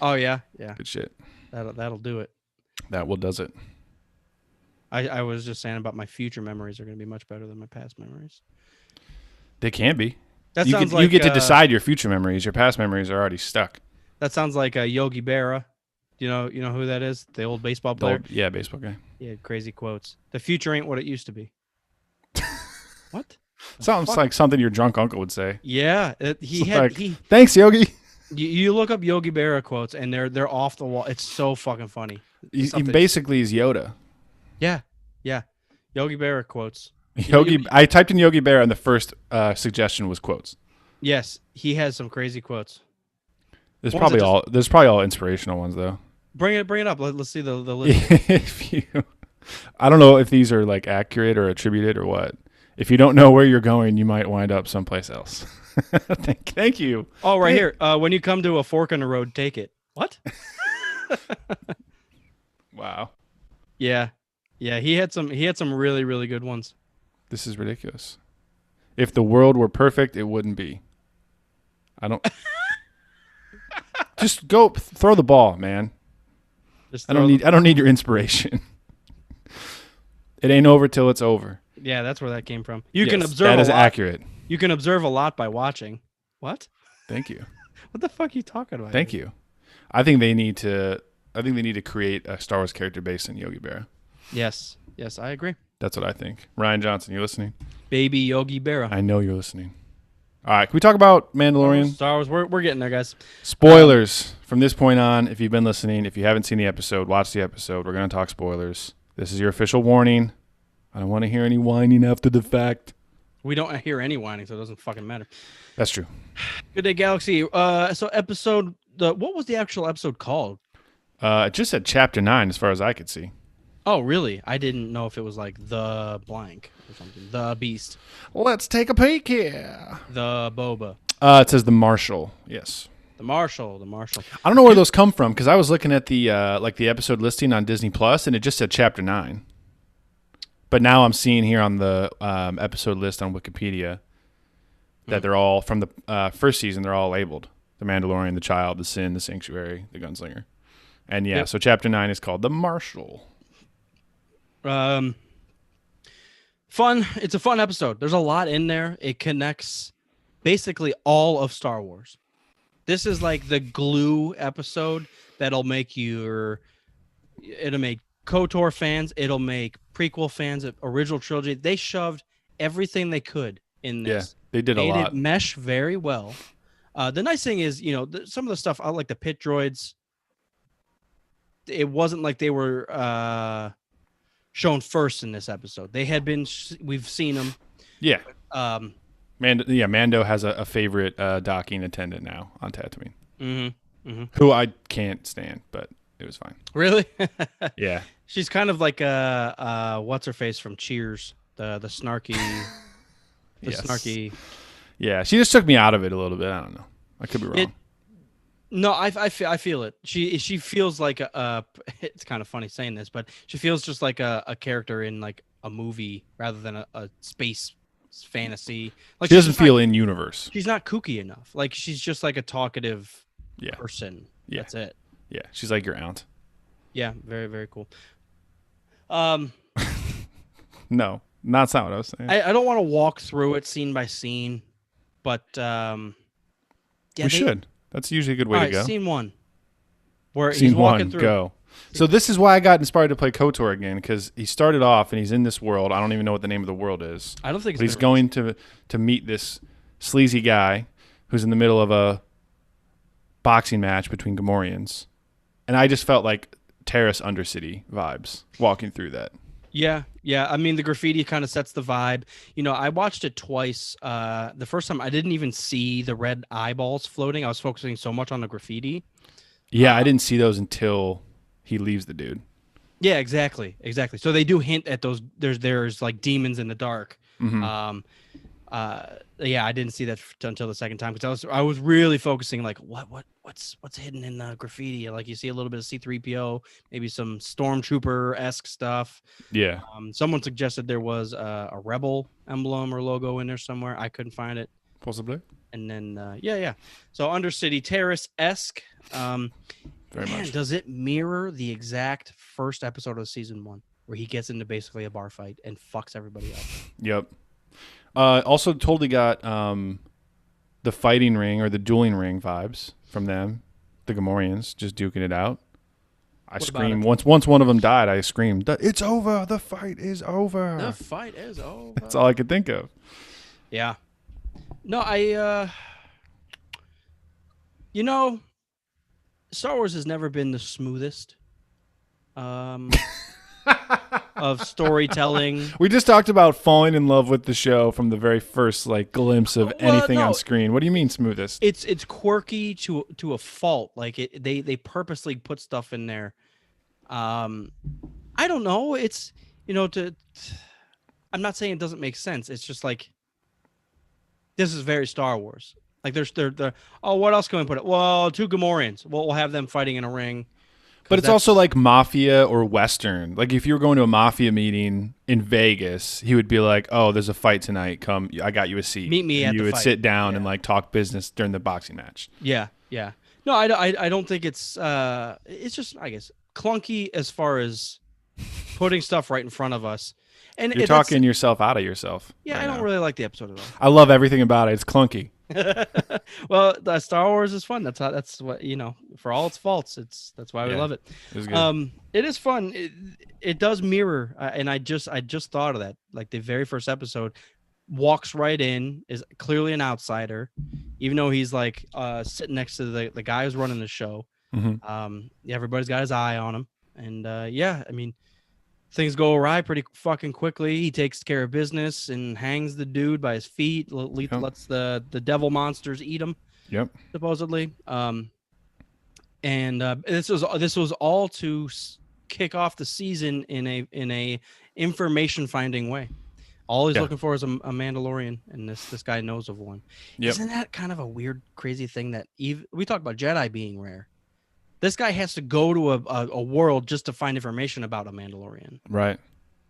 Oh yeah. Good shit. That'll do it. That will does it. I was just saying about my future memories are going to be much better than my past memories. They can be. That you sounds get, like you get to decide your future memories. Your past memories are already stuck. That sounds like Yogi Berra. You know who that is? The old baseball player. Baseball guy. He had crazy quotes. The future ain't what it used to be. What? Sounds like something your drunk uncle would say. Yeah, Thanks, Yogi. You look up Yogi Berra quotes and they're off the wall. It's so fucking funny. He basically is Yoda. Yeah. Yogi Berra quotes. I typed in Yogi Berra and the first suggestion was quotes. Yes, he has some crazy quotes. There's What was probably all inspirational ones though. Bring it up. Let's see the list. I don't know if these are like accurate or attributed or what. If you don't know where you're going, you might wind up someplace else. Thank you. Oh, right here. When you come to a fork in the road, take it. What? Wow. Yeah. He had some really, really good ones. This is ridiculous. If the world were perfect, it wouldn't be. I don't. Just go throw the ball, man. I don't need your inspiration. It ain't over till it's over. Yeah, that's where that came from. You can Yes, observe. that a is lot. accurate. You can observe a lot by watching. What? Thank you. What the fuck are you talking about? Thank you. I think they need to create a Star Wars character based in Yogi Berra. Yes, I agree. That's what I think. Ryan Johnson, you listening? Baby Yogi Berra. I know you're listening. All right, can we talk about Mandalorian? Star Wars. We're getting there, guys. Spoilers from this point on. If you've been listening, if you haven't seen the episode, watch the episode. We're going to talk spoilers. This is your official warning. I don't want to hear any whining after the fact. We don't hear any whining, so it doesn't fucking matter. That's true. Good Day Galaxy. So what was the actual episode called? It just said Chapter 9 as far as I could see. Oh, really? I didn't know if it was like the blank or something. The Beast. Let's take a peek here. The Boba. It says the Marshal. Yes. The Marshal. The Marshal. I don't know where those come from because I was looking at the the episode listing on Disney Plus and it just said Chapter 9. But now I'm seeing here on the episode list on Wikipedia that they're all from the first season. They're all labeled: the Mandalorian, the Child, the Sin, the Sanctuary, the Gunslinger. And yeah, so Chapter 9 is called the Marshal. Fun. It's a fun episode. There's a lot in there. It connects basically all of Star Wars. This is like the glue episode that'll make it'll make KOTOR fans, it'll make prequel fans, original trilogy. They shoved everything they could in this. Yeah, they did a lot. Made it mesh very well. The nice thing is, some of the stuff, I like the pit droids. It wasn't like they were shown first in this episode. They had been, we've seen them. Yeah. Mando has a favorite docking attendant now on Tatooine. Who I can't stand, but it was fine. Really? Yeah. She's kind of like what's her face from Cheers, the snarky, snarky. Yeah, she just took me out of it a little bit. I don't know. I could be wrong. No, I feel it. She feels like it's kind of funny saying this, but she feels just like a character in like a movie rather than a space fantasy. Like she doesn't feel in universe. She's not kooky enough. Like she's just like a talkative person. Yeah. That's it. Yeah, she's like your aunt. Yeah, very, very cool. No, that's not what I was saying. I don't want to walk through it scene by scene, but we should. That's usually a good way to go. Scene 1. Where scene he's walking 1, through. go. So this is why I got inspired to play KOTOR again, because he started off and he's in this world. I don't even know what the name of the world is. I don't think but he's going to meet this sleazy guy who's in the middle of a boxing match between Gamorreans. And I just felt like Terrace Undercity vibes walking through that. Yeah. I mean, the graffiti kind of sets the vibe. I watched it twice. The first time I didn't even see the red eyeballs floating. I was focusing so much on the graffiti. Yeah, I didn't see those until he leaves the dude. Yeah, exactly. So they do hint at those. There's like demons in the dark. Mm-hmm. Yeah, I didn't see that until the second time because I was really focusing like what's hidden in the graffiti. Like you see a little bit of C-3PO, maybe some Stormtrooper-esque stuff. Yeah. Someone suggested there was a Rebel emblem or logo in there somewhere. I couldn't find it. Possibly. And then yeah. So Undercity Terrace-esque. Very much. Does it mirror the exact first episode of season 1 where he gets into basically a bar fight and fucks everybody up? Yep. Also totally got the fighting ring or the dueling ring vibes from them, the Gamorreans, just duking it out. I screamed once one of them died. I screamed, "It's over! The fight is over! The fight is over!" That's all I could think of. Yeah. No, Star Wars has never been the smoothest of storytelling. We just talked about falling in love with the show from the very first glimpse of anything on screen. What do you mean smoothest? It's quirky to a fault. Like they purposely put stuff in there. I don't know. It's I'm not saying it doesn't make sense. It's just like this is very Star Wars. Like they're what else can we put it? Well, 2 Gamorreans. We'll have them fighting in a ring. But it's also like mafia or Western. Like if you were going to a mafia meeting in Vegas, he would be like, "Oh, there's a fight tonight. Come, I got you a seat." Meet me at the fight. You would sit down and talk business during the boxing match. Yeah. No, I don't think it's just, I guess, clunky as far as putting stuff right in front of us. And you're talking yourself out of yourself. Yeah, right I don't now. really like the episode at all. I love everything about it. It's clunky. Well, the Star Wars is fun. That's what for all its faults. That's why we love it. It was good. It is fun. It does mirror, and I just thought of that. Like the very first episode, walks right in, is clearly an outsider, even though he's like sitting next to the guy who's running the show. Mm-hmm. Everybody's got his eye on him, and I mean, things go awry pretty fucking quickly. He takes care of business and hangs the dude by his feet. Lets the devil monsters eat him. Yep. Supposedly. And this was all to kick off the season in a information finding way. All he's looking for is a Mandalorian, and this guy knows of one. Yep. Isn't that kind of a weird, crazy thing that we talk about Jedi being rare? This guy has to go to a world just to find information about a Mandalorian. Right.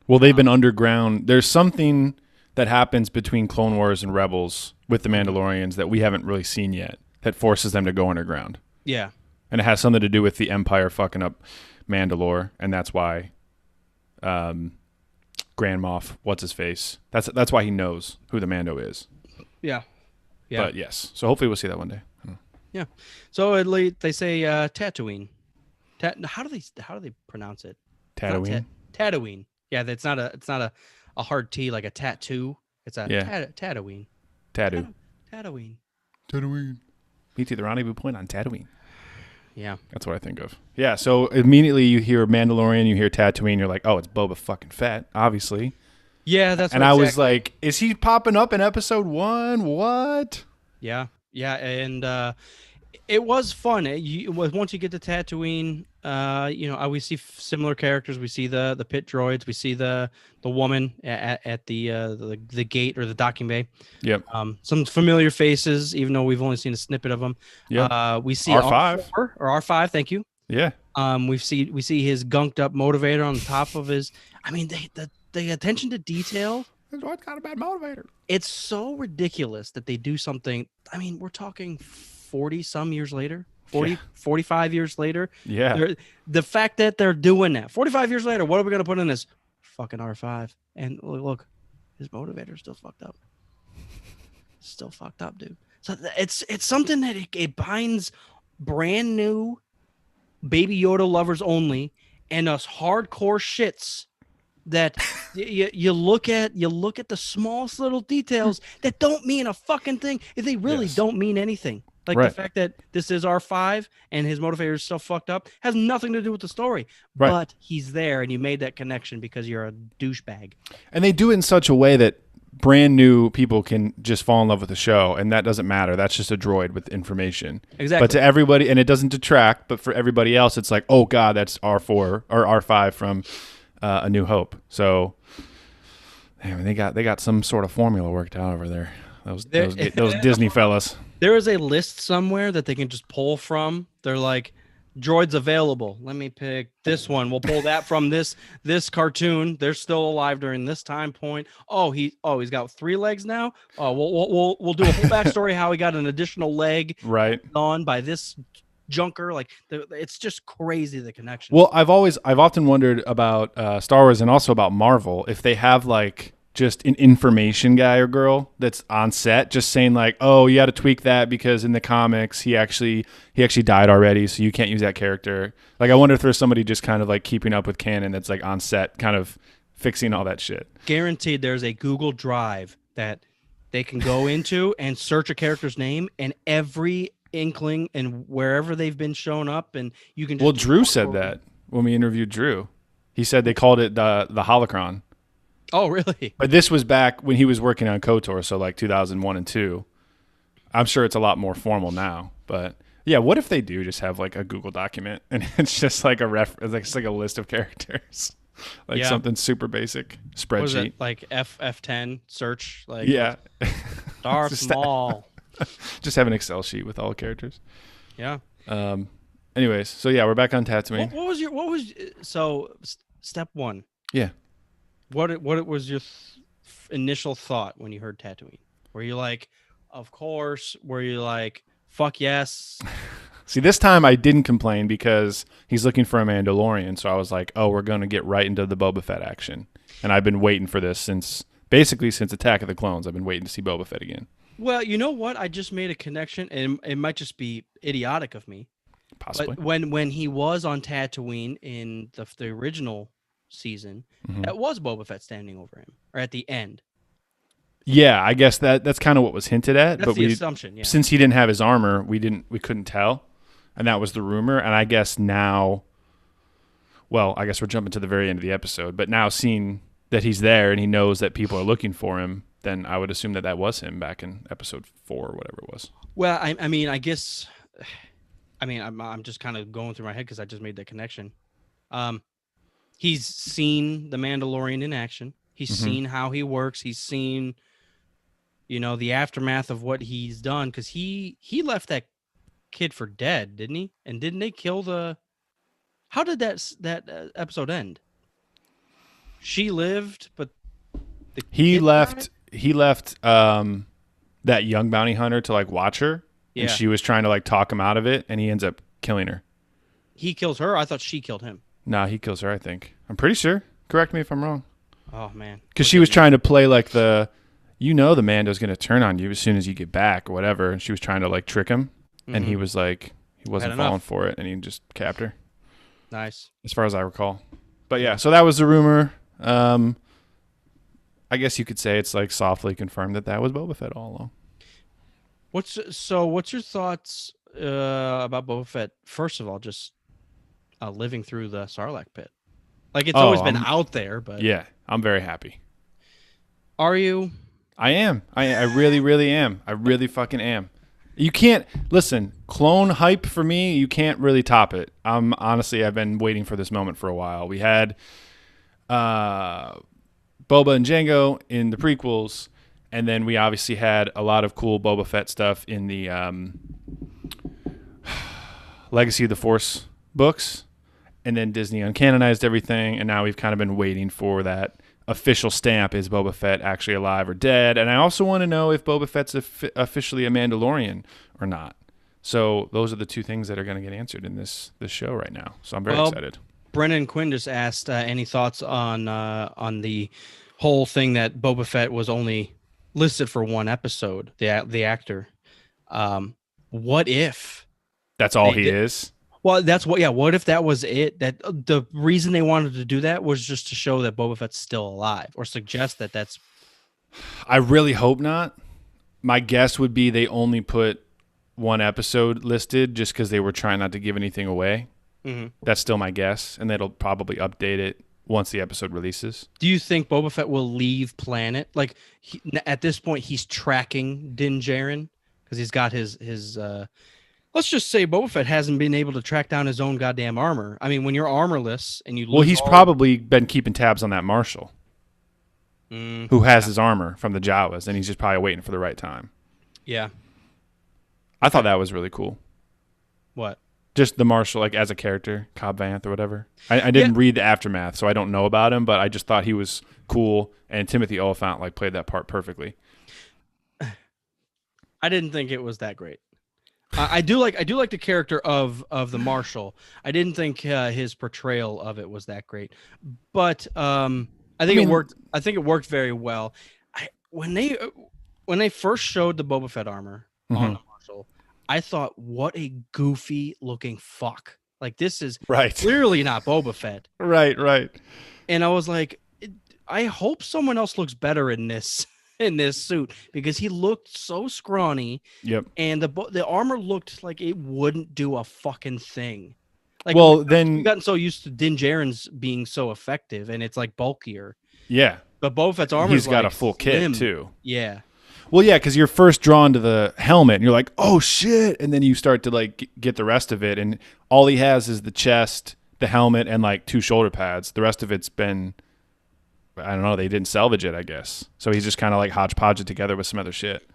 Well, they've been underground. There's something that happens between Clone Wars and Rebels with the Mandalorians that we haven't really seen yet that forces them to go underground. Yeah. And it has something to do with the Empire fucking up Mandalore, and that's why Grand Moff, what's his face? That's why he knows who the Mando is. Yeah. Yeah. But yes. So hopefully we'll see that one day. Yeah. So at least they say Tatooine. How do they pronounce it? Tatooine. Tatooine. Yeah, it's not a hard T like a tattoo. It's a Tatooine. Tatooine. Meet the rendezvous point on Tatooine. Yeah. That's what I think of. Yeah, so immediately you hear Mandalorian, you hear Tatooine, you're like, oh, it's Boba fucking Fett, obviously. Yeah, that's and I was like, is he popping up in episode 1? What? Yeah. Yeah, and it was fun. Once you get to Tatooine, we see similar characters. We see the pit droids. We see the woman at the gate or the docking bay. Yep. Some familiar faces, even though we've only seen a snippet of them. Yeah. We see R5 or R5. Thank you. Yeah. We see his gunked up motivator on top of his. I mean, the attention to detail. What got a bad motivator? It's so ridiculous that they do something. I mean, we're talking 40 some years later, 45 years later. Yeah. The fact that they're doing that 45 years later, what are we going to put in this fucking R5? And look, his motivator is still fucked up. Still fucked up, dude. So it's something that it binds brand new Baby Yoda lovers only and us hardcore shits that you look at the smallest little details that don't mean a fucking thing. If they really don't mean anything. Like the fact that this is R5 and his motivator is still fucked up has nothing to do with the story. Right. But he's there and you made that connection because you're a douchebag. And they do it in such a way that brand new people can just fall in love with the show, and that doesn't matter. That's just a droid with information. Exactly. But to everybody, and it doesn't detract, but for everybody else, it's like, oh God, that's R4 or R5 from A New Hope. So damn, they got some sort of formula worked out over there. Those Disney fellas. There is a list somewhere that they can just pull from. They're like, droids available. Let me pick this one. We'll pull that from this cartoon. They're still alive during this time point. He's got 3 legs now. Oh, we'll do a whole backstory how he got an additional leg on by this junker. Like it's just crazy, the connection. Well, I've often wondered about Star Wars and also about Marvel, if they have like just an information guy or girl that's on set just saying like, oh, you got to tweak that because in the comics he actually died already, so you can't use that character. Like I wonder if there's somebody just kind of like keeping up with canon that's like on set kind of fixing all that shit. Guaranteed there's a Google Drive that they can go into and search a character's name and every inkling and wherever they've been shown up, and you can just Well, Drew said that when we interviewed Drew. He said they called it the holocron. Oh, really? But this was back when he was working on KOTOR, so like 2001 and 2. I'm sure it's a lot more formal now, but yeah, what if they do just have like a Google document and it's just like it's like a list of characters, like something super basic spreadsheet, what is it, like F10 search, like Darth Maul. Just have an Excel sheet with all the characters. Yeah. Anyways, so yeah, we're back on Tatooine. What was step 1? Yeah. What was your initial thought when you heard Tatooine? Were you like, of course? Were you like, fuck yes? See, this time I didn't complain because he's looking for a Mandalorian. So I was like, oh, we're going to get right into the Boba Fett action. And I've been waiting for this since Attack of the Clones. I've been waiting to see Boba Fett again. Well, you know what? I just made a connection, and it might just be idiotic of me. Possibly. But when he was on Tatooine in the original season, that was Boba Fett standing over him, or at the end. Yeah, I guess that's kind of what was hinted at. That's the assumption. Yeah. Since he didn't have his armor, we couldn't tell, and that was the rumor. And I guess now, well, I guess we're jumping to the very end of the episode, but now seeing that he's there and he knows that people are looking for him, then I would assume that was him back in episode 4 or whatever it was. Well, I mean, I guess, I'm just kind of going through my head because I just made that connection. He's seen the Mandalorian in action. He's Mm-hmm. seen how he works. He's seen, the aftermath of what he's done, because he left that kid for dead, didn't he? And didn't they kill the? How did that episode end? She lived, but He kid left. died? He left. That young bounty hunter to like watch her, Yeah. and she was trying to like talk him out of it, and he ends up killing her. He kills her. I thought she killed him. Nah, he kills her. I think. I'm pretty sure. Correct me if I'm wrong. Oh man, Because she was trying to play like the Mando's going to turn on you as soon as you get back or whatever, and she was trying to like trick him, and he was like he wasn't Had falling enough. for it, and he just capped her, Nice. as far as I recall. But yeah, so that was the rumor. I guess you could say it's like softly confirmed that was Boba Fett all along. What's your thoughts about Boba Fett? First of all, just living through the Sarlacc pit. Like it's always been out there, but Yeah, I'm very happy. are you? I am. I really, really am. I really fucking am. You can't listen. Clone hype for me. You can't really top it. Honestly, I've been waiting for this moment for a while. We had Boba and Jango in the prequels, and then we obviously had a lot of cool Boba Fett stuff in the Legacy of the Force books, and then Disney uncanonized everything, and now we've kind of been waiting for that official stamp. Is Boba Fett actually alive or dead? And I also want to know if Boba Fett's officially a Mandalorian or not. So those are the two things that are going to get answered in this show right now. So I'm very excited. Brennan Quinn just asked any thoughts on the whole thing that Boba Fett was only listed for one episode. The actor. What if? That's all he is. Well, that's what. Yeah. What if that was it? That the reason they wanted to do that was just to show that Boba Fett's still alive, or suggest that that's. I really hope not. My guess would be they only put one episode listed just because they were trying not to give anything away. Mm-hmm. That's still my guess, and they'll probably update it once the episode releases. Do you think Boba Fett will leave planet? Like at this point, he's tracking Din Djarin because he's got his. Let's just say Boba Fett hasn't been able to track down his own goddamn armor. I mean, when you're armorless and you lose He's probably been keeping tabs on that Marshal, who has his armor from the Jawas, and he's just probably waiting for the right time. Yeah. I thought that was really cool. What? Just the Marshal, like as a character, Cobb Vanth or whatever. I didn't read the aftermath, so I don't know about him, but I just thought he was cool, and Timothy Olyphant like played that part perfectly. I didn't think it was that great. I do like the character of the Marshal. I didn't think his portrayal of it was that great, but I think it worked. I think it worked very well. When they first showed the Boba Fett armor on the Marshal, I thought, what a goofy looking fuck! Like this is clearly not Boba Fett. Right. And I was like, I hope someone else looks better in this suit, because he looked so scrawny. Yep. And the armor looked like it wouldn't do a fucking thing. Like, then we've gotten so used to Din Djarin's being so effective, and it's like bulkier. Yeah. But Boba Fett's armor, he's got like a full slim. kit too. Yeah. Well, yeah, because you're first drawn to the helmet, and you're like, oh shit, and then you start to like get the rest of it, and all he has is the chest, the helmet, and like 2 shoulder pads. The rest of it's been, I don't know, they didn't salvage it, I guess. So he's just kind of like hodgepodge it together with some other shit.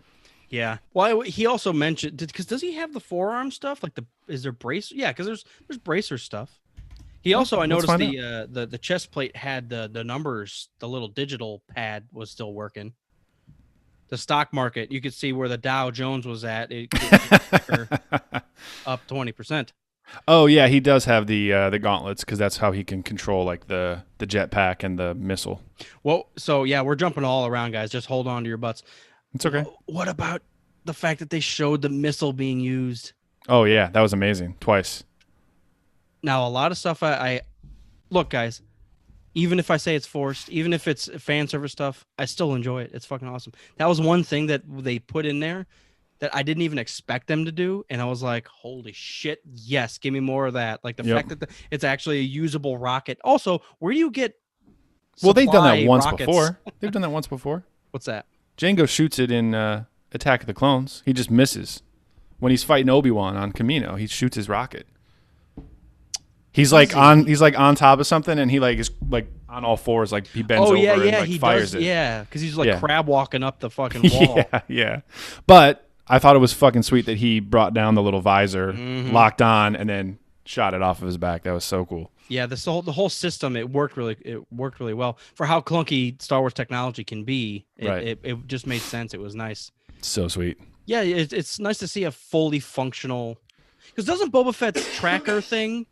Yeah. Well, he also mentioned, because does he have the forearm stuff? Like is there brace? Yeah, because there's bracer stuff. He also, I noticed the chest plate had the numbers, the little digital pad was still working. The stock market, you could see where the Dow Jones was at. It up 20%. Oh yeah, he does have the gauntlets, because that's how he can control like the jetpack and the missile. Well, so yeah, we're jumping all around, guys. Just hold on to your butts. It's okay. What about the fact that they showed the missile being used? Oh yeah, that was amazing. Twice. Now, a lot of stuff I look, guys, even if I say it's forced, even if it's fan service stuff, I still enjoy it. It's fucking awesome. That was one thing that they put in there that I didn't even expect them to do, and I was like, holy shit, yes, give me more of that. Like the fact that it's actually a usable rocket. Also, where do you get they've done that once rockets? before. They've done that once before. What's that? Jango shoots it in Attack of the Clones. He just misses. When he's fighting Obi-Wan on Kamino, he shoots his rocket. He's like on top of something, and he like is like on all fours, like he bends over and like he fires does, it. Yeah, because he's like Yeah. crab walking up the fucking wall. Yeah. But I thought it was fucking sweet that he brought down the little visor, locked on, and then shot it off of his back. That was so cool. Yeah, the whole system it worked really well for how clunky Star Wars technology can be. It just made sense. It was nice. So sweet. Yeah, it's nice to see a fully functional. Because doesn't Boba Fett's tracker thing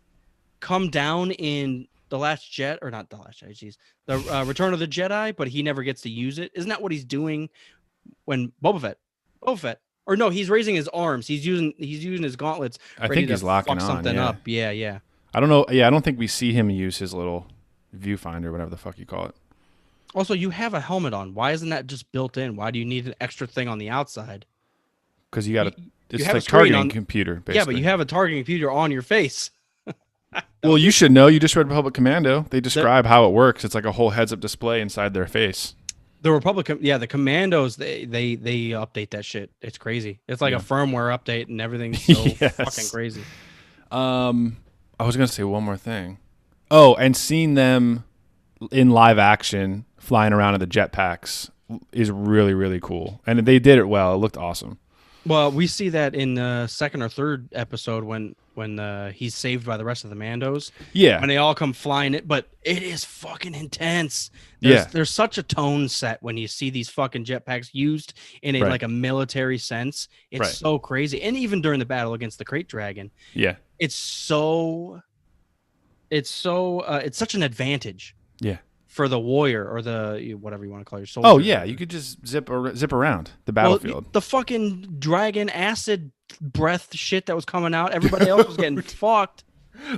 come down in the Last Jet or not the Last Jedi? Jeez, the Return of the Jedi, but he never gets to use it. Isn't that what he's doing when Boba Fett, or no, he's raising his arms. He's using his gauntlets. I ready think he's to locking fuck on. something Yeah. up. Yeah. I don't know. Yeah, I don't think we see him use his little viewfinder, whatever the fuck you call it. Also, you have a helmet on. Why isn't that just built in? Why do you need an extra thing on the outside? Because you got to. It's have a like screen targeting on- computer, basically. Yeah, but you have a targeting computer on your face. Well, you should know. You just read Republic Commando. They describe how it works. It's like a whole heads-up display inside their face. The the Commandos, they update that shit. It's crazy. It's like a firmware update and everything's so Yes. fucking crazy. I was gonna say one more thing. Oh, and seeing them in live action flying around in the jetpacks is really, really cool. And they did it well. It looked awesome. Well, we see that in the second or third episode when he's saved by the rest of the Mandos. Yeah. When they all come flying it, but it is fucking intense. Yeah. There's such a tone set when you see these fucking jetpacks used in a Right. like a military sense. It's Right. so crazy. And even during the battle against the Crate Dragon, Yeah. it's such an advantage Yeah. for the warrior or the whatever you want to call your soldier. Oh yeah, you could just zip around the battlefield. Well, the fucking dragon acid breath shit that was coming out, everybody else was getting fucked.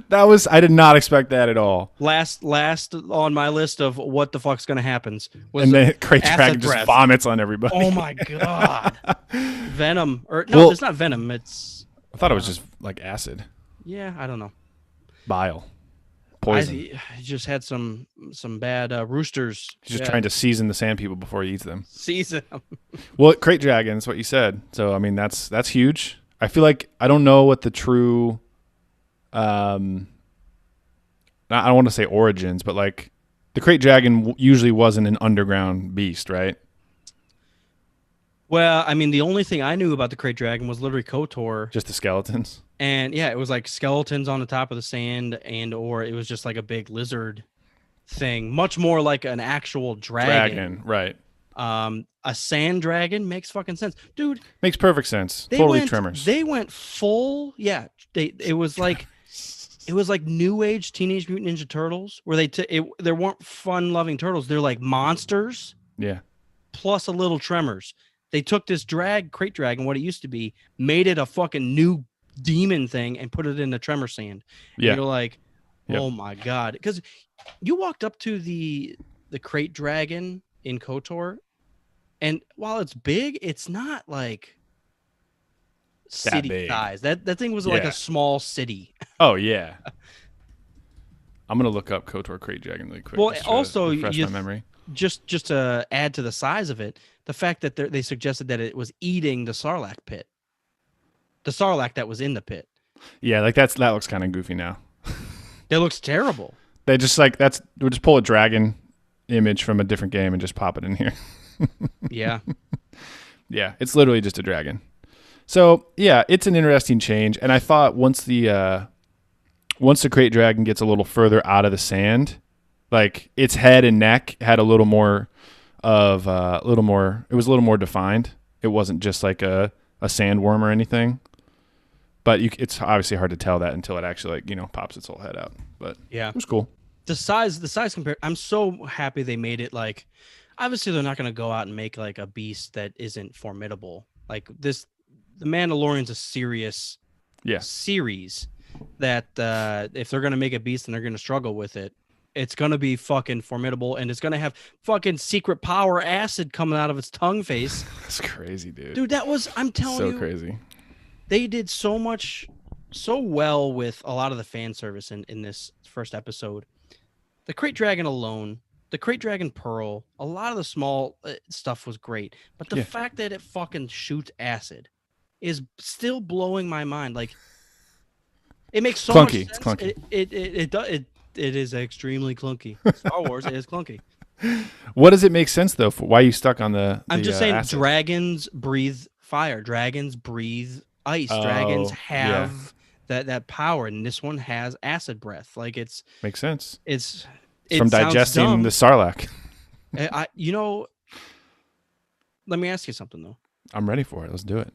I did not expect that at all. Last on my list of what the fuck's gonna happen was And then Crate acid Dragon just breath. vomits on everybody. Oh my god, Venom or no, Well- it's not Venom. It's I thought it was just like acid, I don't know. bile, poison. I just had some bad roosters. He's just trying to season the sand people before he eats them. season them. Well, Crate Dragon is what you said. So I mean, that's huge. I feel like I don't know what the true, I don't want to say origins, but like the Crate Dragon usually wasn't an underground beast, right? Well, I mean, the only thing I knew about the Crate Dragon was literally KOTOR. Just the skeletons. And yeah, it was like skeletons on the top of the sand, or it was just like a big lizard thing, much more like an actual dragon. Right? A sand dragon makes fucking sense, dude. Makes perfect sense. Tremors. They went full. Yeah, it was like New Age Teenage Mutant Ninja Turtles, where there weren't fun-loving turtles. They're like monsters Yeah. plus a little Tremors. They took this Crate Dragon, what it used to be, made it a fucking new demon thing and put it in the Tremor sand. Yeah. And you're like, Yep. oh my god, because you walked up to the Crate Dragon in KOTOR, and while it's big, it's not like city big. size. That thing was like Yeah. a small city. Oh yeah. I'm gonna look up KOTOR Crate Dragon really quick. Well, just to also, refresh my memory. Just to add to the size of it, the fact that they suggested that it was eating the Sarlacc pit, the Sarlacc that was in the pit. Yeah, like that looks kind of goofy now. It looks terrible. They just we'll just pull a dragon image from a different game and just pop it in here. Yeah. Yeah, it's literally just a dragon. So yeah, it's an interesting change, and I thought once the Crate Dragon gets a little further out of the sand, like its head and neck had a little more of it was a little more defined. It wasn't just like a sandworm or anything. But it's obviously hard to tell that until it actually pops its whole head out. But Yeah. it was cool. The size compared, I'm so happy they made it like, obviously they're not going to go out and make like a beast that isn't formidable. Like the Mandalorian's a serious series that if they're going to make a beast and they're going to struggle with it, it's going to be fucking formidable, and it's going to have fucking secret power acid coming out of its tongue face. That's crazy, dude. Dude, I'm telling you. So crazy. They did so well with a lot of the fan service in this first episode. The Crate Dragon alone, the Crate Dragon Pearl, a lot of the small stuff was great. But the fact that it fucking shoots acid is still blowing my mind. Like, It makes so Clunky. much sense. It's clunky. It is extremely clunky. Star Wars is clunky. What does it make sense though? For why are you stuck on the? I'm just saying, acid? dragons breathe fire. Dragons breathe ice. Dragons have that power, and this one has acid breath. Like makes sense. It's from digesting the sarlacc. Let me ask you something though. I'm ready for it. Let's do it.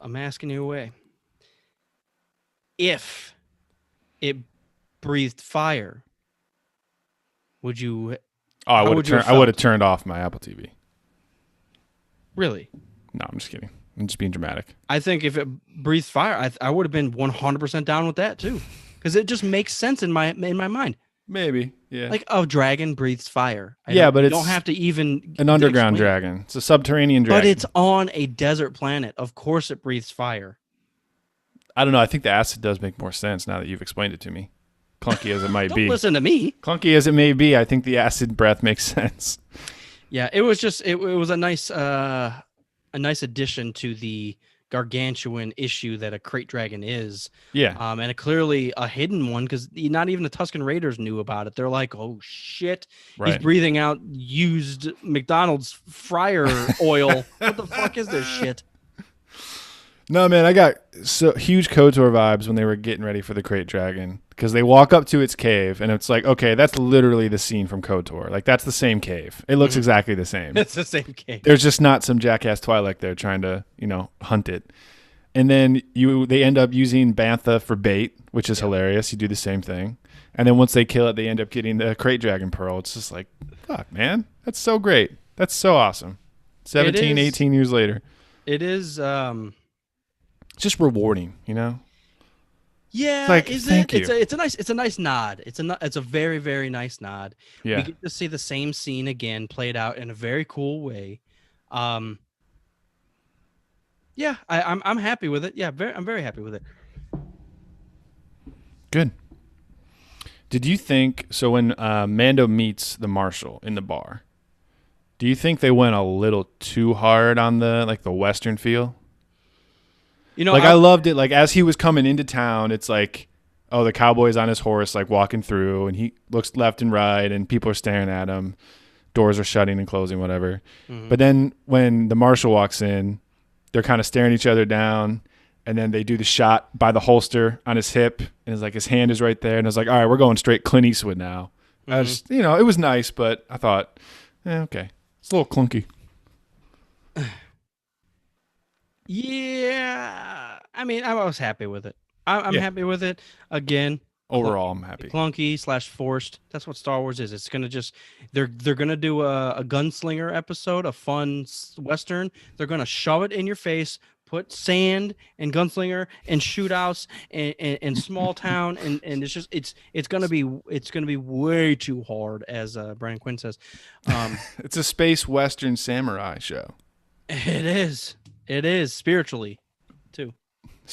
I'm asking you away. If it breathed fire, would you? Oh, I would have turned off my Apple TV. Really? No, I'm just kidding. I'm just being dramatic. I think if it breathed fire, I would have been 100% down with that too, because it just makes sense in my mind. Maybe, yeah. Like, oh, dragon breathes fire. But you it's don't have to even an underground dragon. It's a subterranean dragon. But it's on a desert planet. Of course, it breathes fire. I don't know. I think the acid does make more sense now that you've explained it to me. Clunky as it might be. Don't listen to me. Clunky as it may be, I think the acid breath makes sense. Yeah, it was just it was a nice addition to the gargantuan issue that a crate dragon is. Yeah. And clearly a hidden one, because not even the Tusken Raiders knew about it. They're like, oh shit, he's breathing out used McDonald's fryer oil. What the fuck is this shit? No, man, I got so huge KOTOR vibes when they were getting ready for the crate dragon, because they walk up to its cave and it's like, okay, that's literally the scene from KOTOR. Like, that's the same cave. It looks exactly the same. It's the same cave. There's just not some jackass Twi'lek there trying to, hunt it. And then they end up using bantha for bait, which is hilarious. You do the same thing. And then once they kill it, they end up getting the crate dragon pearl. It's just like, fuck, man. That's so great. That's so awesome. 18 years later. It is it's just rewarding, Yeah, like, thank you. It's a nice nod. It's a very, very nice nod. Yeah. We get to see the same scene again played out in a very cool way. Yeah, I'm happy with it. Yeah, I'm very happy with it. Good. Did you think so when Mando meets the marshal in the bar? Do you think they went a little too hard on the Western feel? I loved it. Like, as he was coming into town, it's like, oh, the cowboy's on his horse, like walking through, and he looks left and right, and people are staring at him. Doors are shutting and closing, whatever. Mm-hmm. But then when the marshal walks in, they're kind of staring each other down, and then they do the shot by the holster on his hip, and it's like his hand is right there, and it's like, all right, we're going straight Clint Eastwood now. Mm-hmm. I just, it was nice, but I thought, okay, it's a little clunky. Yeah, I mean, I was happy with it. I'm happy with it. Again, overall, I'm happy. Clunky / forced. That's what Star Wars is. It's gonna just they're gonna do a gunslinger episode, a fun Western. They're gonna shove it in your face, put sand and gunslinger and shootouts and small town, and it's just it's gonna be way too hard, as Brian Quinn says. It's a space Western samurai show. It is spiritually, too.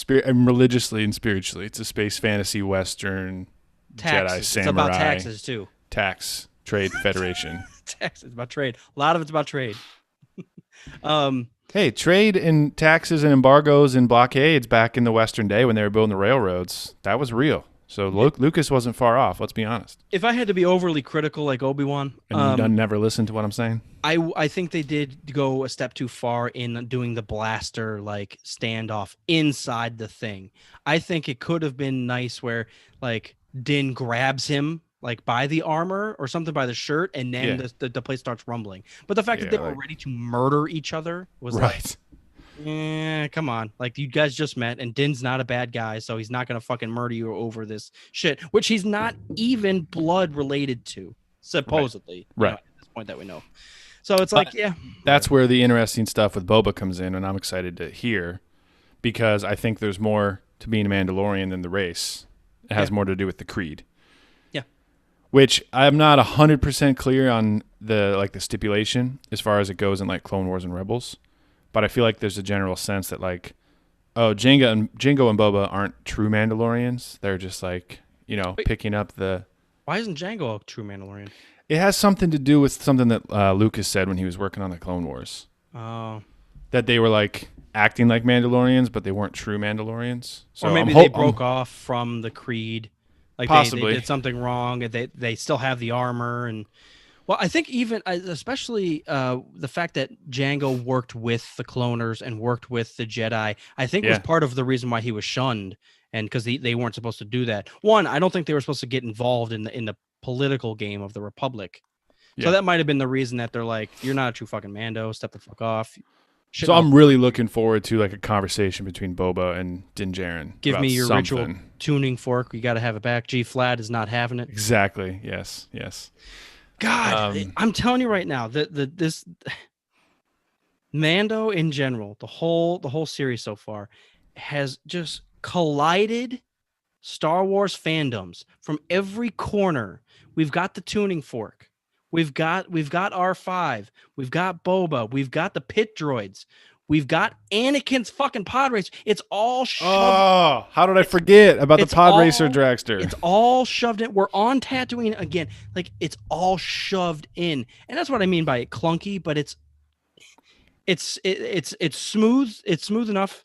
And religiously and spiritually. It's a space fantasy Western Jedi samurai. It's about taxes, too. Tax, trade, federation. Taxes, about trade. A lot of it's about trade. Hey, trade and taxes and embargoes and blockades back in the Western day when they were building the railroads, that was real. So Lucas wasn't far off, let's be honest. If I had to be overly critical like Obi-Wan... And you never listen to what I'm saying? I think they did go a step too far in doing the blaster standoff inside the thing. I think it could have been nice where Din grabs him by the armor or something, by the shirt, and then the place starts rumbling. But the fact that they were ready to murder each other was right. Come on. You guys just met, and Din's not a bad guy, so he's not going to fucking murder you over this shit, which he's not even blood related to, supposedly. Right. At this point that we know. So it's That's where the interesting stuff with Boba comes in, and I'm excited to hear, because I think there's more to being a Mandalorian than the race. It has more to do with the creed. Yeah. Which I'm not 100% clear on the stipulation as far as it goes in Clone Wars and Rebels. But I feel like there's a general sense that Jango and Boba aren't true Mandalorians. They're just picking up the... Why isn't Jango a true Mandalorian? It has something to do with something that Lucas said when he was working on the Clone Wars. Oh. That they were acting like Mandalorians, but they weren't true Mandalorians. So or maybe I'm they broke off from the creed. Like Possibly. they did something wrong, and they still have the armor. And well, I think even especially the fact that Django worked with the cloners and worked with the Jedi, I think was part of the reason why he was shunned, and because they weren't supposed to do that. One, I don't think they were supposed to get involved in the political game of the Republic. So that might have been the reason that they're like, you're not a true fucking Mando. Step the fuck off. So I'm really looking forward to like a conversation between Boba and Din Djarin. Give me your something. ritual tuning fork. You got to have it back. G flat is not having it. Exactly. Yes. Yes. God, I'm telling you right now that this Mando in general, the whole series so far, has just collided Star Wars fandoms from every corner. We've got the tuning fork. We've got R5. We've got Boba. We've got the pit droids. We've got Anakin's fucking pod racer. It's all shoved. Oh, how did I forget about the pod racer dragster? It's all shoved in. We're on Tatooine again. Like, it's all shoved in. And that's what I mean by it clunky, but it's smooth. It's smooth enough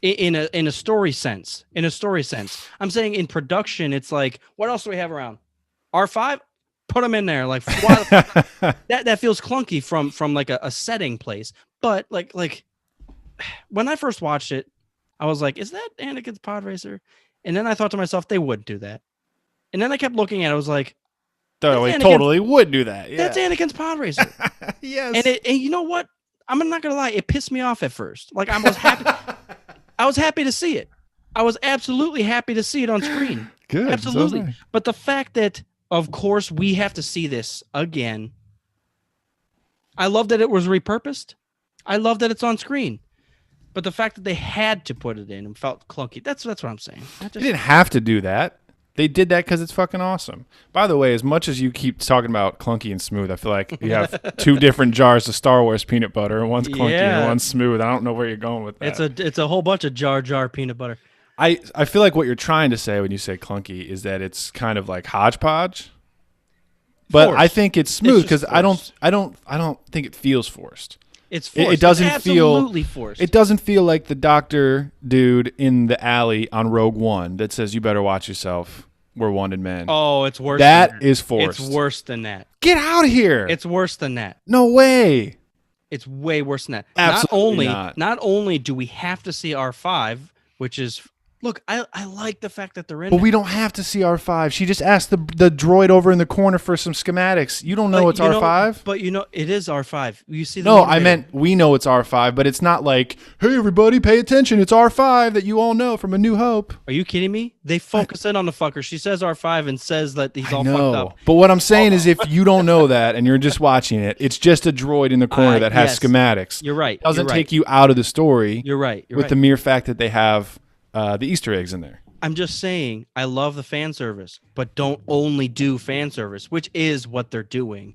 in a story sense. In a story sense. I'm saying in production, it's like, what else do we have around? R5? Put them in there. Like, that feels clunky from like a setting place. But like when I first watched it, I was like, is that Anakin's pod racer? And then I thought to myself, they would do that. And then I kept looking at it. I was like, they totally would do that. Yeah. That's Anakin's pod racer. Yes. And you know what? I'm not gonna lie, it pissed me off at first. Like, I was happy. I was happy to see it. I was absolutely happy to see it on screen. Good. Absolutely. So but the fact that, of course, we have to see this again. I love that it was repurposed. I love that it's on screen. But the fact that they had to put it in and felt clunky, that's what I'm saying. They didn't have to do that. They did that because it's fucking awesome. By the way, as much as you keep talking about clunky and smooth, I feel like you have two different jars of Star Wars peanut butter, and one's clunky and one's smooth. I don't know where you're going with that. It's a whole bunch of jar peanut butter. I feel like what you're trying to say when you say clunky is that it's kind of like hodgepodge. But Forced. I think it's smooth because I forced. don't think it feels forced. It's forced. It doesn't it's absolutely forced. It doesn't feel like the doctor dude in the alley on Rogue One that says you better watch yourself. We're wanted men. Oh, it's worse. That is forced. It's worse than that. Get out of here. It's worse than that. No way. It's way worse than that. Absolutely not. Not only do we have to see R5, which is look, I like the fact that they're in. But we don't have to see R5. She just asked the droid over in the corner for some schematics. You don't know it's R5? But it is R5. You see the No, motivator. I meant we know it's R5, but it's not like, hey, everybody, pay attention. It's R5 that you all know from A New Hope. Are you kidding me? They focus in on the fucker. She says R5 and says that he's all No. fucked up. But what I'm saying is if you don't know that and you're just watching it, it's just a droid in the corner that has yes. schematics. You're right. It doesn't You're take right. you out of the story You're right. You're with right. the mere fact that they have the Easter eggs in there. I'm just saying, I love the fan service, but don't only do fan service, which is what they're doing.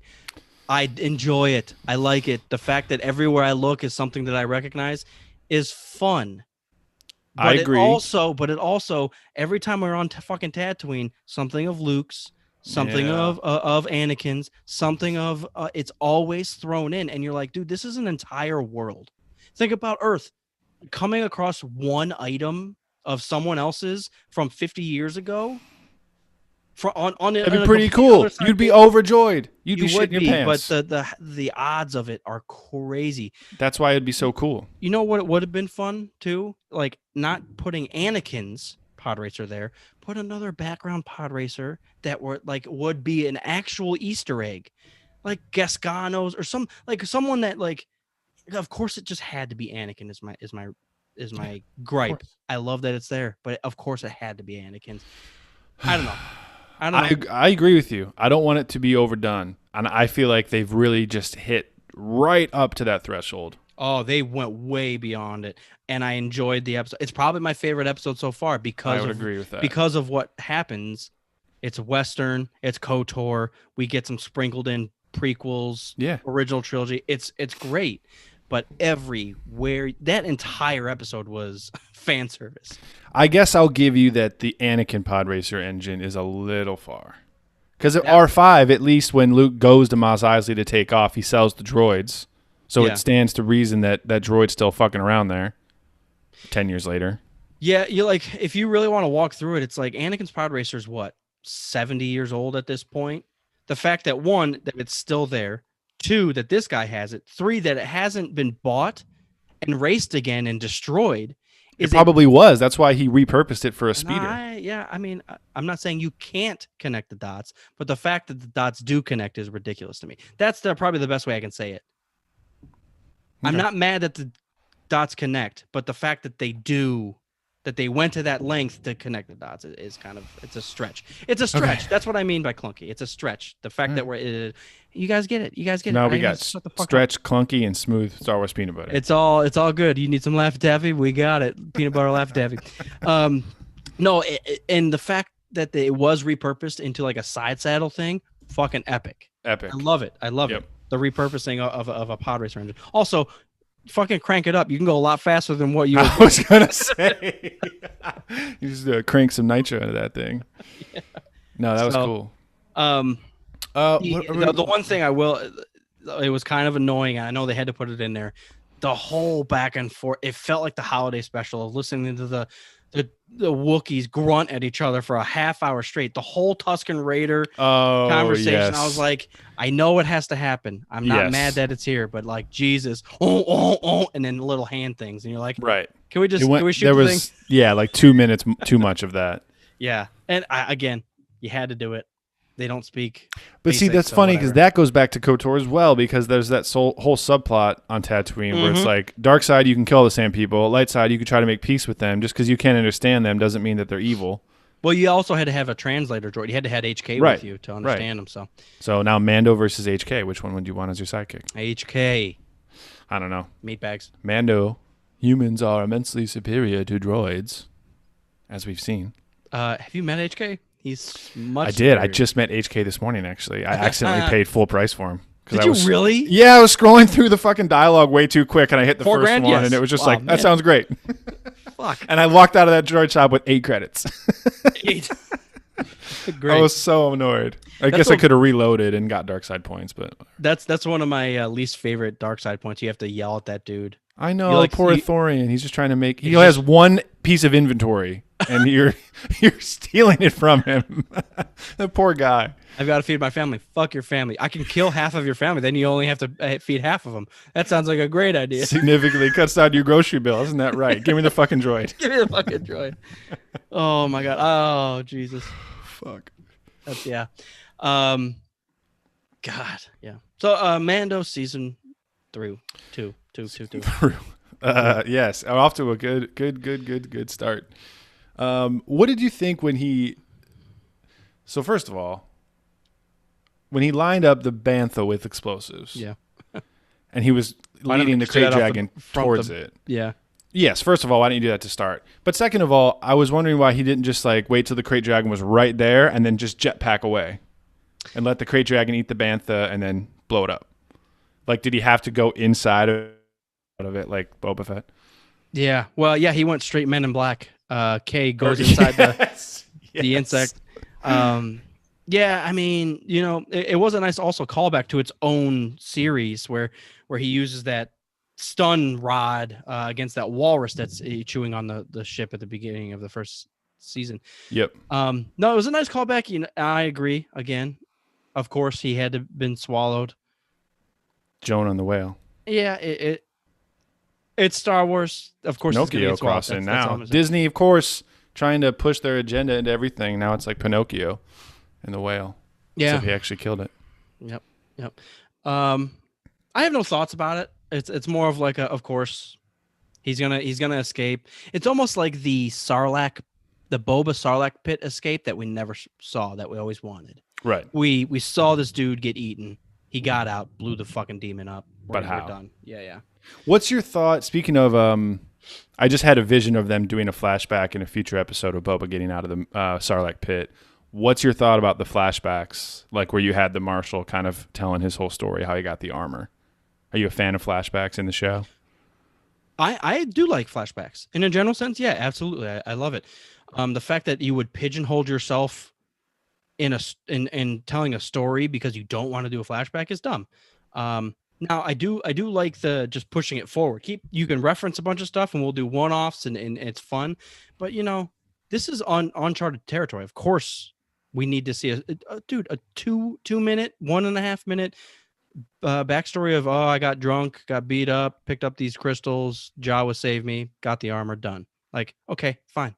I enjoy it. I like it. The fact that everywhere I look is something that I recognize is fun. But I agree. But it also, every time we're on fucking Tatooine, something of Luke's, something of Anakin's, something of it's always thrown in, and you're like, dude, this is an entire world. Think about Earth coming across one item of someone else's from 50 years ago. That'd be pretty cool. You'd be overjoyed. You'd be shitting your pants. But the odds of it are crazy. That's why it'd be so cool. You know what would have been fun too? Like not putting Anakin's pod racer there, put another background pod racer that would be an actual Easter egg, like Gascano's or someone that like. Of course, it just had to be Anakin. Is my gripe. I love that it's there, but of course it had to be Anakin's. I don't know. I agree with you. I don't want it to be overdone, and I feel like they've really just hit right up to that threshold. Oh, they went way beyond it, and I enjoyed the episode. It's probably my favorite episode so far because I would agree with that. Because of what happens. It's Western. It's KOTOR. We get some sprinkled in prequels. Yeah, original trilogy. It's great. But everywhere, that entire episode was fan service. I guess I'll give you that the Anakin pod racer engine is a little far. Because at R5, at least when Luke goes to Mos Eisley to take off, he sells the droids. So Yeah. it stands to reason that that droid's still fucking around there 10 years later. Yeah, you like if you really want to walk through it, it's like Anakin's pod racer is what 70 years old at this point. The fact that one, that it's still there, two, that this guy has it, three, that it hasn't been bought and raced again and destroyed It is probably was. That's why he repurposed it for a a, speeder. I mean, I'm not saying you can't connect the dots, but the fact that the dots do connect is ridiculous to me. That's probably the best way I can say it. I'm Okay. not mad that the dots connect, but the fact that they do, that they went to that length to connect the dots is kind of, it's a stretch. It's a stretch. Okay. That's what I mean by clunky. It's a stretch. The fact that you guys get it. You guys get it. Now I we ain't got gonna shut the fuck up. stretch, clunky, and smooth Star Wars peanut butter. It's all good. You need some Laffy Taffy? We got it. Peanut butter Laffy Taffy. No, and the fact that it was repurposed into like a side saddle thing, fucking epic. Epic. I love it. I love Yep. it. The repurposing of a pod racer engine. Also, fucking crank it up. You can go a lot faster than what you. I was gonna say, you just crank some nitro into that thing. Yeah. No, that was cool. The one thing I will, it was kind of annoying. I know they had to put it in there. The whole back and forth. It felt like the holiday special of listening to the Wookiees grunt at each other for a half hour straight. The whole Tusken Raider conversation. Yes. I was like, I know it has to happen. I'm not mad that it's here, but like Jesus, and then little hand things, and you're like, right? Can we just can we shoot there the was thing? like 2 minutes too much of that. Yeah, and again, you had to do it. They don't speak. But see, basic, that's so funny because whatever. that goes back to KOTOR as well, because there's that whole subplot on Tatooine where it's like, dark side, you can kill the same people. Light side, you can try to make peace with them. Just because you can't understand them doesn't mean that they're evil. Well, you also had to have a translator droid. You had to have HK Right, with you to understand them. So So now Mando versus HK. Which one would you want as your sidekick? HK I don't know. meatbags. Mando, humans are immensely superior to droids, as we've seen. Have you met HK? He's much. I did. I superior. just met HK this morning, actually. I accidentally paid full price for him. Did I you was, really? Yeah, I was scrolling through the fucking dialogue way too quick, and I hit the first $4,000? one, Yes. and it was just Wow, like, that man. sounds great. Fuck. And I walked out of that droid shop with 8 credits. Great. I was so annoyed. I guess I could have reloaded and got dark side points, but That's one of my least favorite dark side points. You have to yell at that dude. I know, You like- poor you- Thorian. He's just trying to make. He He's has just- one piece of inventory, and you're stealing it from him. That poor guy. I've got to feed my family. Fuck your family. I can kill half of your family. Then you only have to feed half of them. That sounds like a great idea. Significantly cuts down your grocery bill. Isn't that right? Give me the fucking droid. Give me the fucking droid. Oh my god. Oh Jesus. Fuck. That's yeah. God. Yeah. So Mando season 3, 2. Yes, off to a good start. What did you think when he? So first of all, when he lined up the bantha with explosives, Yeah. and he was Why don't leading we the straight crate off the dragon front towards the- it. Yeah. Yes, first of all, why didn't you do that to start? But second of all, I was wondering why he didn't just like wait till the crate dragon was right there and then just jetpack away, and let the crate dragon eat the bantha and then blow it up. Like, did he have to go inside of it like Boba Fett? Yeah. Well, yeah, he went straight Men in Black. K goes inside the insect. Yeah, I mean, it was a nice also callback to its own series where he uses that stun rod against that walrus that's chewing on the ship at the beginning of the first season. Yep. No, it was a nice callback. I agree. Again, of course, he had to been swallowed. Joan on the whale. Yeah, it's Star Wars. Of course, it's gonna Pinocchio get swallowed. crossing That's all now. I'm saying. Disney, of course, trying to push their agenda into everything. Now it's like Pinocchio and the whale. Yeah. So he actually killed it. Yep. I have no thoughts about it. It's more of like of course, he's gonna escape. It's almost like the Boba Sarlacc pit escape that we never saw, that we always wanted. Right. We saw this dude get eaten. He got out, blew the fucking demon up. But how? We're done. Yeah. What's your thought? Speaking of, I just had a vision of them doing a flashback in a future episode of Boba getting out of the Sarlacc pit. What's your thought about the flashbacks, like where you had the Marshal kind of telling his whole story, how he got the armor? Are you a fan of flashbacks in the show? I do like flashbacks in a general sense. Yeah, absolutely. I love it. The fact that you would pigeonhole yourself in telling a story because you don't want to do a flashback is dumb. Now I do like the just pushing it forward. You can reference a bunch of stuff and we'll do one-offs and it's fun. But this is on uncharted territory. Of course, we need to see a 2-minute, 1.5-minute backstory of I got drunk, got beat up, picked up these crystals, Jawa saved me, got the armor, done. Like, okay, fine.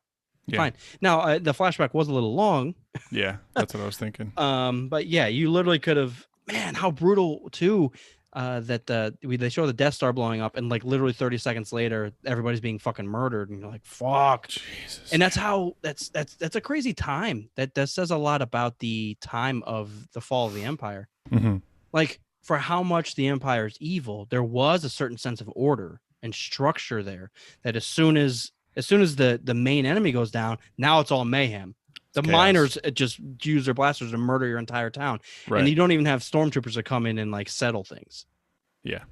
Yeah. Fine. Now the flashback was a little long. Yeah, that's what I was thinking. But yeah, you literally could have, man, how brutal too. That they show the Death Star blowing up, and like literally 30 seconds later, everybody's being fucking murdered, and you're like, "Fuck!" Jesus. And that's a crazy time. That says a lot about the time of the fall of the Empire. Mm-hmm. Like for how much the Empire is evil, there was a certain sense of order and structure there. That as soon as the main enemy goes down, now it's all mayhem. The chaos. miners just use their blasters to murder your entire town. Right. And you don't even have stormtroopers that come in and like settle things. Yeah.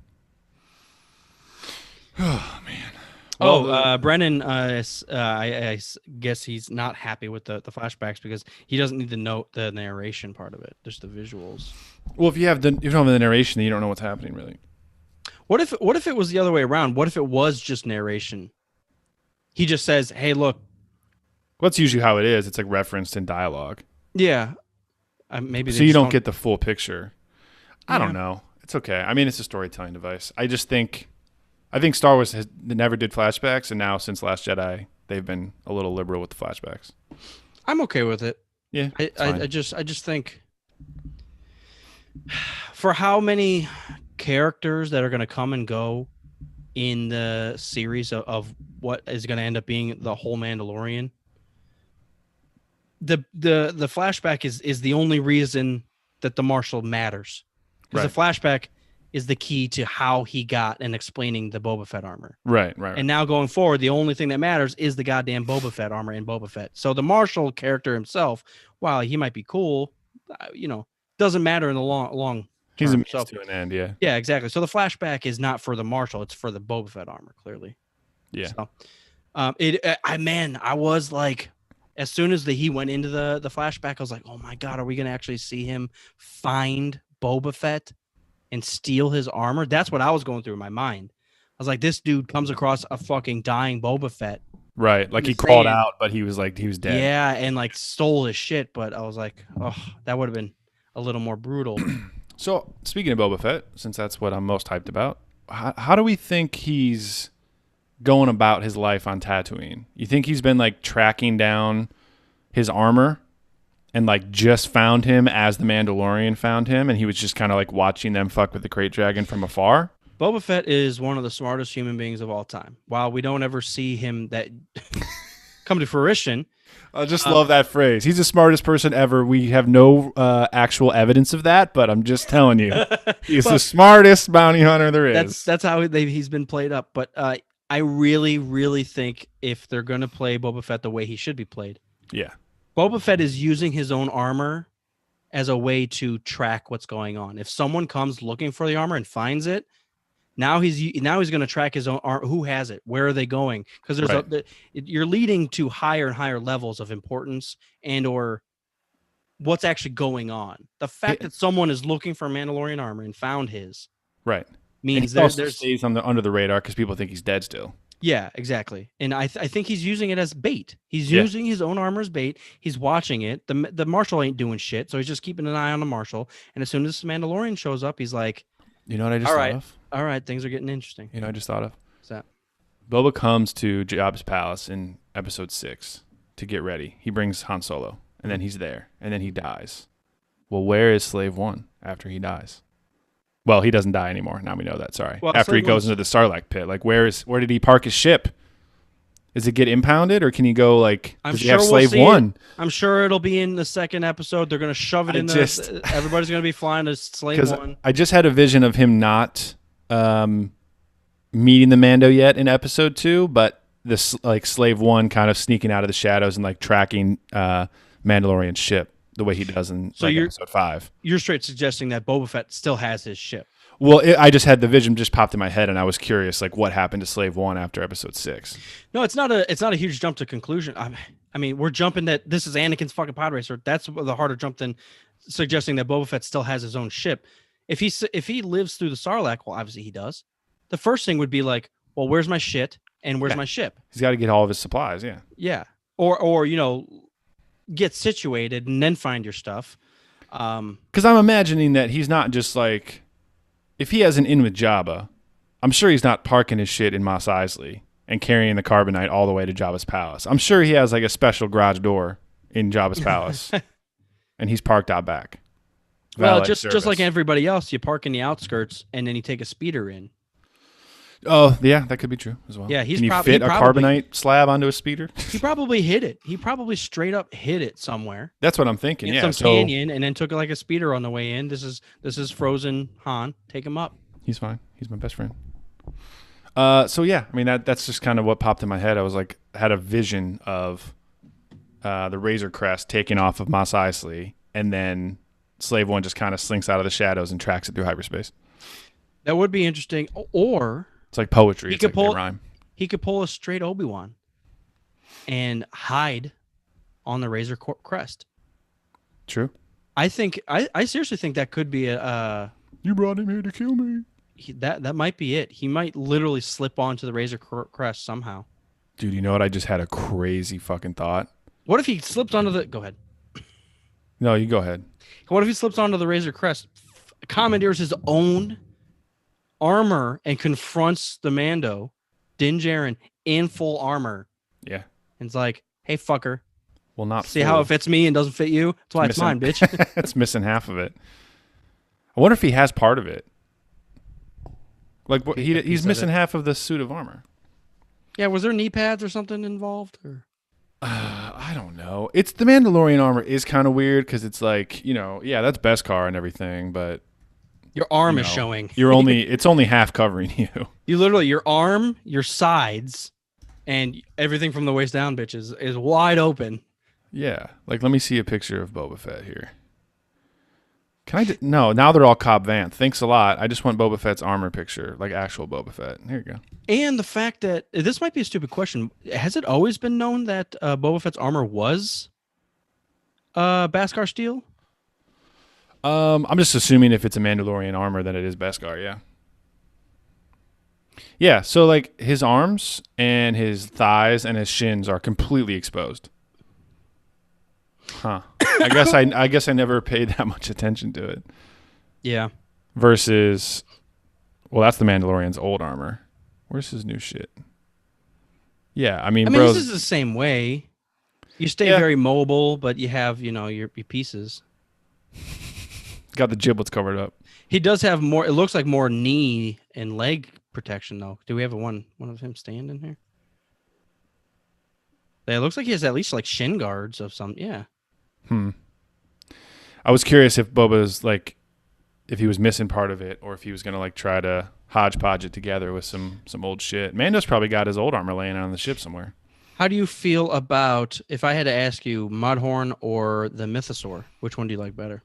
Oh man. Brennan, I guess he's not happy with the flashbacks because he doesn't need to note the narration part of it, just the visuals. Well, if you don't have the narration, then you don't know what's happening really. What if it was the other way around? What if it was just narration? He just says, "Hey, look." Well, that's usually how it is. It's like referenced in dialogue. Yeah. Maybe so you don't get the full picture. I don't know. It's okay. I mean, it's a storytelling device. I think Star Wars never did flashbacks, and now since Last Jedi, they've been a little liberal with the flashbacks. I'm okay with it. Yeah. I just think for how many characters that are going to come and go in the series of what is going to end up being the whole Mandalorian. The flashback is the only reason that the Marshal matters. Because the flashback is the key to how he got and explaining the Boba Fett armor. Right. And now going forward, the only thing that matters is the goddamn Boba Fett armor in Boba Fett. So the Marshal character himself, while he might be cool, doesn't matter in the long He's a term. means to an end, yeah. Yeah, exactly. So the flashback is not for the Marshal; it's for the Boba Fett armor, clearly. Yeah. So, I was like, as soon as he went into the flashback, I was like, oh my god, are we gonna actually see him find Boba Fett and steal his armor? That's what I was going through in my mind. I was like, this dude comes across a fucking dying Boba Fett. Right, like he crawled out, but he was dead. Yeah, and like stole his shit. But I was like, oh, that would have been a little more brutal. So, speaking of Boba Fett, since that's what I'm most hyped about, how do we think he's going about his life on Tatooine? You think he's been like tracking down his armor and like just found him as the Mandalorian found him, and he was just kind of like watching them fuck with the Krayt Dragon from afar? Boba Fett is one of the smartest human beings of all time. While we don't ever see him that come to fruition. I just love that phrase. He's the smartest person ever. We have no actual evidence of that, but I'm just telling you, he's the smartest bounty hunter there is. That's how he's been played up. But I really, really think if they're going to play Boba Fett the way he should be played, Boba Fett is using his own armor as a way to track what's going on. If someone comes looking for the armor and finds it, now he's going to track his own armor. Who has it? Where are they going? Because you're leading to higher and higher levels of importance and or what's actually going on. The fact that someone is looking for Mandalorian armor and found his means there's stays under the radar because people think he's dead still. Yeah, exactly. And I think he's using it as bait. He's using his own armor as bait. He's watching it. The Marshal ain't doing shit, so he's just keeping an eye on the Marshal. And as soon as this Mandalorian shows up, he's like, you know what I just thought of? All right, things are getting interesting. You know what I just thought of? What's that? Boba comes to Jabba's palace in episode 6 to get ready. He brings Han Solo, and then he's there, and then he dies. Well, where is Slave 1 after he dies? Well, he doesn't die anymore. Now we know that. Sorry. Well, after he goes into the Sarlacc pit, like where did he park his ship? Does it get impounded, or can he go like? Does he have Slave 1? I'm sure it'll be in the second episode. They're going to shove it in there. Everybody's going to be flying to Slave 1. I just had a vision of him not meeting the Mando yet in episode 2, but this like Slave 1 kind of sneaking out of the shadows and like tracking Mandalorian's ship the way he does in episode 5. You're straight suggesting that Boba Fett still has his ship. Well, I just had the vision just popped in my head, and I was curious, like what happened to Slave 1 after episode 6. No, it's not a huge jump to conclusion. I mean, we're jumping that this is Anakin's fucking pod racer. That's the harder jump than suggesting that Boba Fett still has his own ship. if he lives through the Sarlacc, well, obviously he does. The first thing would be like, well, where's my shit and where's my ship? He's got to get all of his supplies. Yeah. Yeah, or get situated and then find your stuff. Because I'm imagining that he's not just like, if he has an in with Jabba, I'm sure he's not parking his shit in Mos Eisley and carrying the carbonite all the way to Jabba's palace. I'm sure he has like a special garage door in Jabba's palace, and he's parked out back. Well, Valet just like service. everybody else, you park in the outskirts and then you take a speeder in. Oh yeah, that could be true as well. Yeah, he's Can you prob- fit he a probably- carbonite slab onto a speeder? He probably hid it. He probably straight up hid it somewhere. That's what I'm thinking. In Yeah, some so canyon, and then took like a speeder on the way in. This is frozen Han. Take him up. he's fine. He's my best friend. So yeah, I mean that's just kind of what popped in my head. I was like, had a vision of the Razor Crest taking off of Mos Eisley, and then Slave One just kind of slinks out of the shadows and tracks it through hyperspace. That would be interesting. Or It's like poetry. He It's could like they pull- rhyme. he could pull a straight Obi-Wan and hide on the Razor Crest. True. I think I seriously think that could be a You brought him here to kill me. that might be it. He might literally slip onto the Razor Crest somehow. Dude, you know what? I just had a crazy fucking thought. What if he slips onto the? Go ahead. No, you go ahead. What if he slips onto the Razor Crest, commandeers his own armor, and confronts the Mando, Din Djarin, in full armor? Yeah. And it's like, hey, fucker, Well, not see how it fits me and doesn't fit you? That's why it's mine, bitch. It's missing half of it. I wonder if he has part of it. Like what, he's piece of missing it. half of the suit of armor. Yeah, was there knee pads or something involved? Or I don't know. It's the Mandalorian armor is kind of weird because it's like, yeah, that's Beskar and everything, but your arm you is know, showing. it's only half covering you. You literally, your arm, your sides, and everything from the waist down, bitch, is wide open. Yeah. Like, let me see a picture of Boba Fett here. Can I? No, now they're all Cobb Vanth. Thanks a lot. I just want Boba Fett's armor picture, like actual Boba Fett. Here you go. And the fact that this might be a stupid question. Has it always been known that Boba Fett's armor was Beskar steel? I'm just assuming if it's a Mandalorian armor, then it is Beskar. Yeah. Yeah. So like his arms and his thighs and his shins are completely exposed. Huh. I guess I never paid that much attention to it. Yeah. Versus, well, that's the Mandalorian's old armor. Where's his new shit? Yeah, I mean, bro, this is the same way. You stay very mobile, but you have, your pieces. got the giblets covered up. He does have more. It looks like more knee and leg protection, though. Do we have one of him standing here? Yeah, it looks like he has at least like shin guards of some. Yeah. I was curious if Boba's like, if he was missing part of it, or if he was gonna like try to hodgepodge it together with some old shit. Mando's probably got his old armor laying out on the ship somewhere. How do you feel about, if I had to ask you, Mudhorn or the Mythosaur? Which one do you like better?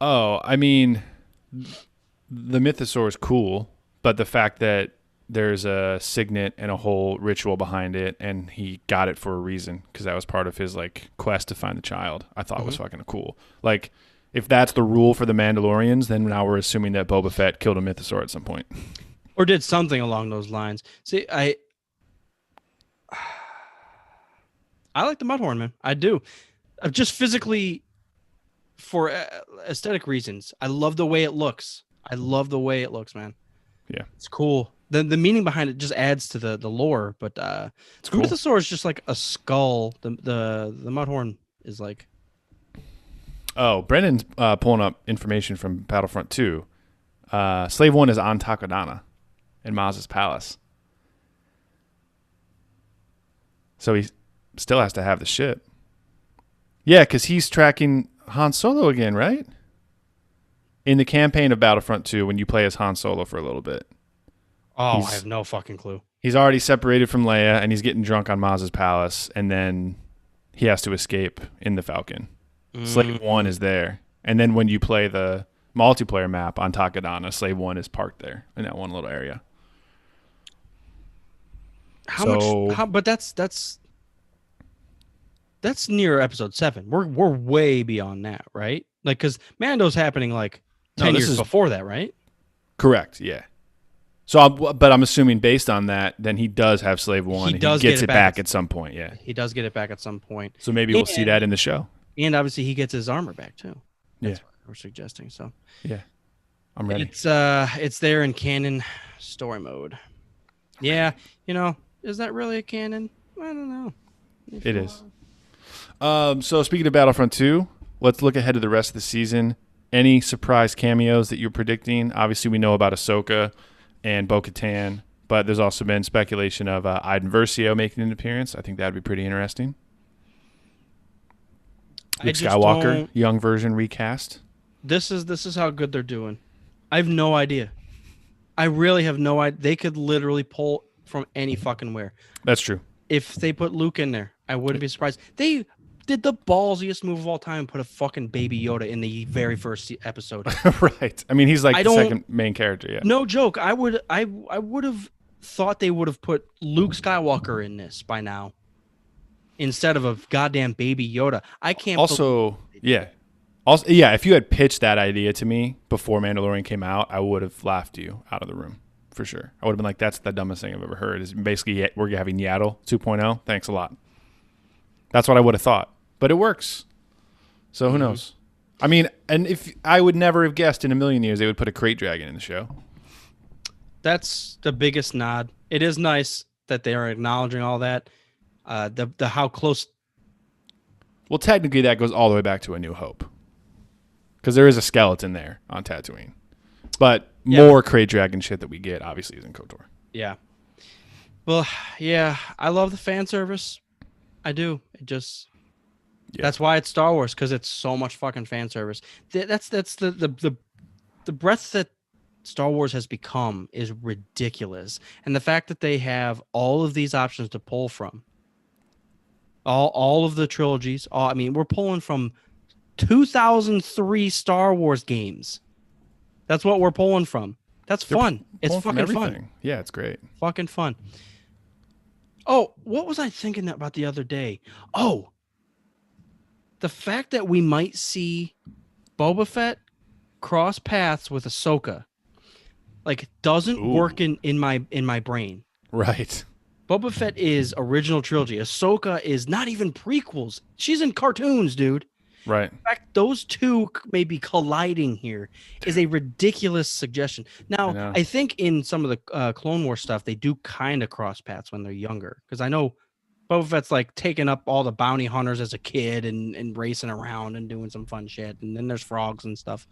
Oh, I mean, the Mythosaur is cool, but the fact that there's a signet and a whole ritual behind it, and he got it for a reason because that was part of his like quest to find the child, I thought was fucking cool. Like, if that's the rule for the Mandalorians, then now we're assuming that Boba Fett killed a Mythosaur at some point. Or did something along those lines. See, I like the Mudhorn, man. I do. Just physically, for aesthetic reasons. I love the way it looks. Man. Yeah. It's cool. The meaning behind it just adds to the lore, but the cool. Mythosaur is just like a skull. The Mudhorn is like, Oh, Brendan's pulling up information from Battlefront 2. Slave 1 is on Takodana in Maz's palace. So he still has to have the ship. Yeah, because he's tracking Han Solo again, right? In the campaign of Battlefront 2, when you play as Han Solo for a little bit. I have no fucking clue. He's already separated from Leia, and he's getting drunk on Maz's palace, and then he has to escape in the Falcon. Slave 1 is there. And then when you play the multiplayer map on Takodana, Slave 1 is parked there in that one little area. But that's near episode 7. We're way beyond that, right? Like, because Mando's happening like 10 this years is- before that, right? Correct. Yeah. So, but I'm assuming based on that, then he does have Slave One. He and does he gets get it it back back at some point. Yeah. He does get it back at some point. So maybe we'll see that in the show. And obviously he gets his armor back too. That's Yeah. what we're suggesting. So Yeah. I'm ready. it's there in canon story mode. Yeah, is that really a canon? I don't know. It is. So speaking of Battlefront 2, let's look ahead to the rest of the season. Any surprise cameos that you're predicting? Obviously, we know about Ahsoka and Bo-Katan, but there's also been speculation of Iden Versio making an appearance. I think that'd be pretty interesting. Luke Skywalker, young version recast. This is how good they're doing. I have no idea. I really have no idea. They could literally pull from any fucking where. That's true. If they put Luke in there, I wouldn't be surprised. They did the ballsiest move of all time and put a fucking baby Yoda in the very first episode. Right. I mean, he's like the second main character. Yeah. No joke. I would have thought they would have put Luke Skywalker in this by now instead of a goddamn baby Yoda. I can't. Also, yeah. Also, yeah. If you had pitched that idea to me before Mandalorian came out, I would have laughed you out of the room for sure. I would have been like, "That's the dumbest thing I've ever heard." Is basically we're having Yaddle 2.0. Thanks a lot. That's what I would have thought, but it works. So who knows? I mean, and if I would never have guessed in a million years they would put a crate dragon in the show. That's the biggest nod. It is nice that they are acknowledging all that. The how close. Well, technically that goes all the way back to A New Hope, because there is a skeleton there on Tatooine, but more crate dragon shit that we get obviously is in KOTOR. Yeah. Well, yeah, I love the fan service. I do. It just. Yeah. That's why it's Star Wars, because it's so much fucking fan service. That's the breadth that Star Wars has become is ridiculous, and the fact that they have all of these options to pull from, all of the trilogies. I mean, we're pulling from 2003 Star Wars games. That's what we're pulling from. That's fun. It's fucking fun. Yeah, it's great. Fucking fun. Oh, what was I thinking about the other day? Oh, the fact that we might see Boba Fett cross paths with Ahsoka, like, doesn't work in my brain. Right. Boba Fett is original trilogy. Ahsoka is not even prequels. She's in cartoons, dude. Right. In fact, those two may be colliding here is a ridiculous suggestion. Now, I think in some of the Clone Wars stuff, they do kind of cross paths when they're younger. Because I know Boba Fett's like taking up all the bounty hunters as a kid and racing around and doing some fun shit. And then there's frogs and stuff.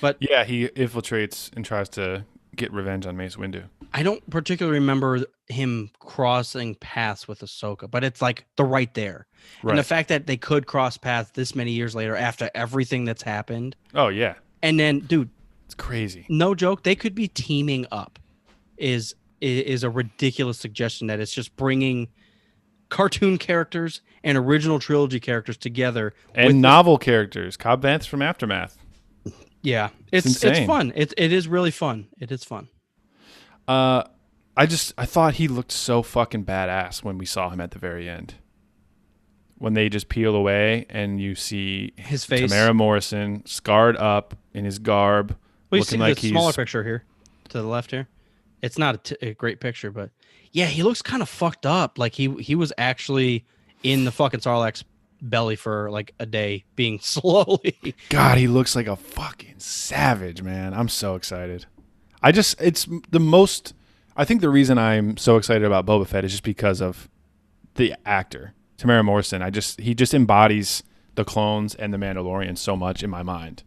But yeah, he infiltrates and tries to get revenge on Mace Windu. I don't particularly remember him crossing paths with Ahsoka, but it's like they're right there. Right. And the fact that they could cross paths this many years later after everything that's happened. Oh, yeah. And then, dude. It's crazy. No joke. They could be teaming up is a ridiculous suggestion that it's just bringing cartoon characters and original trilogy characters together. And novel characters. Cobb Vanth from Aftermath. Yeah. It's fun. It is really fun. It is fun. I thought he looked so fucking badass when we saw him at the very end. When they just peel away and you see his face, Tamara Morrison scarred up in his garb, looking like he's smaller picture here to the left here. It's not a great picture, but yeah, he looks kind of fucked up. Like he was actually in the fucking Sarlacc's belly for like a day, being slowly. God, he looks like a fucking savage, man. I'm so excited. I think the reason I'm so excited about Boba Fett is just because of the actor, Tamara Morrison. He just embodies the clones and the Mandalorian so much in my mind.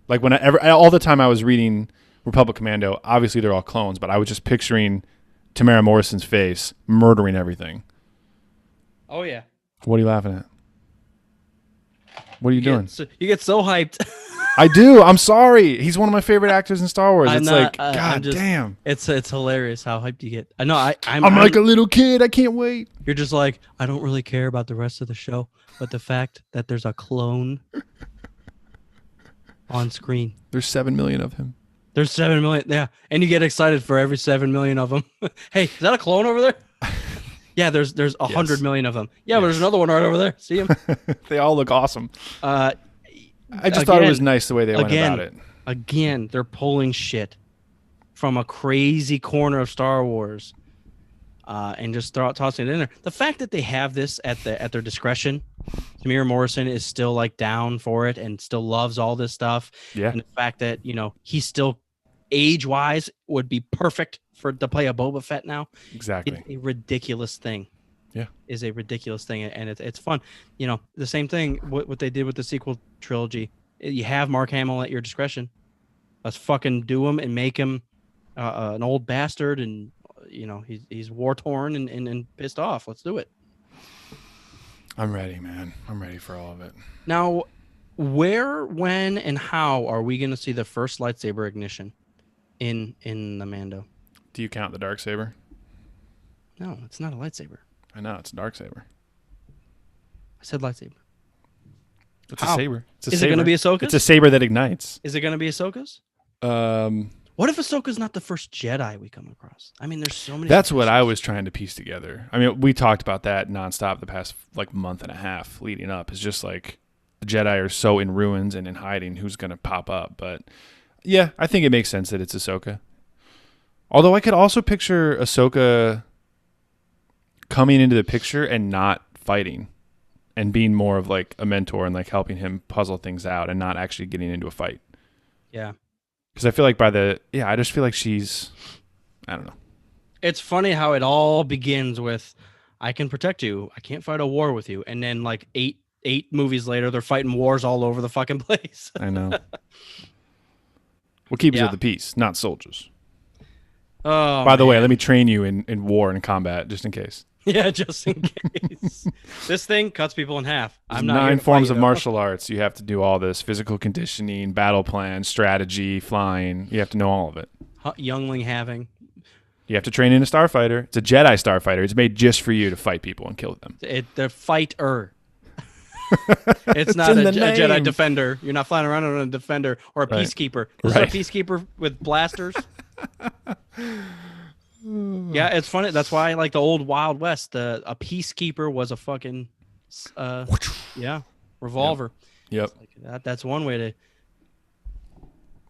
Like all the time I was reading Republic Commando, obviously they're all clones, but I was just picturing Tamara Morrison's face murdering everything. Oh yeah. What are you laughing at? What are you doing? You get so hyped. I do. I'm sorry. He's one of my favorite actors in Star Wars. God damn. It's hilarious how hyped you get. I know. I'm like a little kid. I can't wait. You're just like, I don't really care about the rest of the show, but the fact that there's a clone on screen. There's 7 million of him. There's 7 million. Yeah, and you get excited for every 7 million of them. Hey, is that a clone over there? Yeah, there's 100 million of them. Yeah, but there's another one right over there. See him? They all look awesome. I just thought it was nice the way they went about it. Again, they're pulling shit from a crazy corner of Star Wars, and just tossing it in there. The fact that they have this at their discretion, Tamir Morrison is still like down for it and still loves all this stuff. Yeah. And the fact that he's still age-wise would be perfect to play a Boba Fett now. Exactly. It's a ridiculous thing. Yeah. Is a ridiculous thing, and it's fun. The same thing what they did with the sequel trilogy. You have Mark Hamill at your discretion. Let's fucking do him and make him an old bastard, and he's war torn and pissed off. Let's do it. I'm ready, man. I'm ready for all of it. Now, where, when, and how are we going to see the first lightsaber ignition in the Mando? Do you count the Darksaber? No, it's not a lightsaber. I know, it's a Darksaber. I said lightsaber. It's How? a saber. It's a Is saber. it going to be Ahsoka's? It's a saber that ignites. Is it going to be Ahsoka's? What if Ahsoka's not the first Jedi we come across? I mean, there's so many. That's what I was trying to piece together. I mean, we talked about that nonstop the past month and a half leading up. It's just like the Jedi are so in ruins and in hiding. Who's going to pop up? But yeah, I think it makes sense that it's Ahsoka. Although I could also picture Ahsoka coming into the picture and not fighting, and being more of like a mentor and like helping him puzzle things out and not actually getting into a fight. Yeah. Because I feel like I just feel like she's, I don't know. It's funny how it all begins with, I can protect you. I can't fight a war with you. And then like eight movies later, they're fighting wars all over the fucking place. I know. We'll keep us Yeah. at the peace, not soldiers. Oh, By the way, man. let me train you in war and combat, just in case. Yeah, just in case. This thing cuts people in half. There's I'm not here 9 to forms fight of you, though. martial arts. You have to do all this: physical conditioning, battle plan, strategy, flying. You have to know all of it. Youngling having. You have to train in a starfighter. It's a Jedi starfighter. It's made just for you to fight people and kill them. The fighter. It's not in a the Jedi name. defender. You're not flying around on a defender or a Right. peacekeeper. This Right. is a peacekeeper with blasters. Yeah, it's funny. That's why I like the old Wild West. A peacekeeper was a fucking revolver. Yep. Like that's one way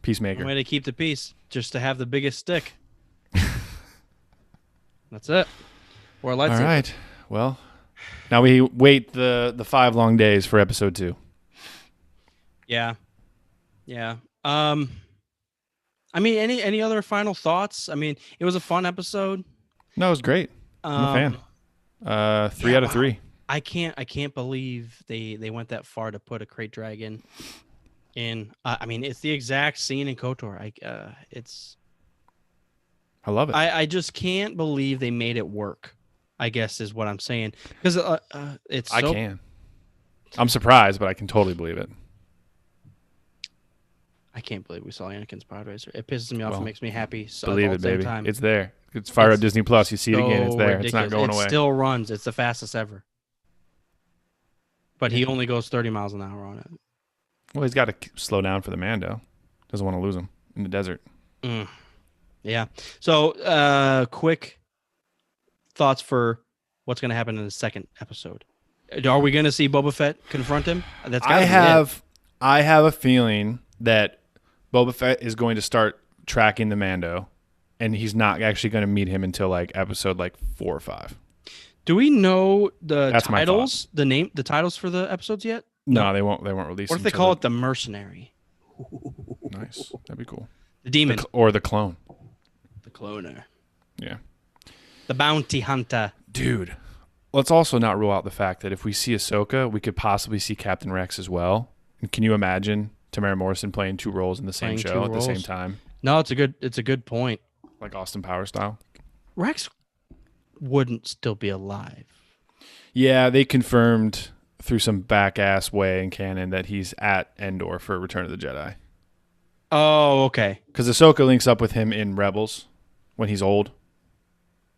Peacemaker. to keep the peace, just to have the biggest stick. That's it. Or a All lightsaber. right. Well, now we wait the 5 long days for episode 2. Yeah. I mean, any other final thoughts? I mean, it was a fun episode. No, it was great. I'm a fan. 3 out of 3. I can't believe they went that far to put a crate dragon in. I mean, it's the exact scene in KOTOR. I love it. I just can't believe they made it work, I guess is what I'm saying. Because it's I so can. I'm surprised, but I can totally believe it. I can't believe we saw Anakin's pod racer. It pisses me off. Well, It makes me happy. So Believe all it, at the same baby. time. It's there. It's fire It's up Disney Plus. You see it again. It's so there. It's not ridiculous. going away. It still runs. It's the fastest ever. But he only goes 30 miles an hour on it. Well, he's got to slow down for the Mando. Doesn't want to lose him in the desert. Yeah. So, quick thoughts for what's going to happen in the second episode. Are we going to see Boba Fett confront him? That's gotta be it. I have a feeling that Boba Fett is going to start tracking the Mando, and he's not actually going to meet him until like episode 4 or 5. Do we know the That's my titles? The titles for the episodes yet? No, they won't. They won't release. What if they call it the Mercenary? Nice. That'd be cool. The Demon. Or the clone. The Cloner. Yeah. The Bounty Hunter. Dude, let's also not rule out the fact that if we see Ahsoka, we could possibly see Captain Rex as well. And can you imagine Tamara Morrison playing 2 roles in the same Playing show 2 at the same roles. time, No, it's a good point. like Austin Powers style? Rex wouldn't still be alive. Yeah, they confirmed through some back-ass way in canon that he's at Endor for Return of the Jedi. Oh, okay. Because Ahsoka links up with him in Rebels when he's old.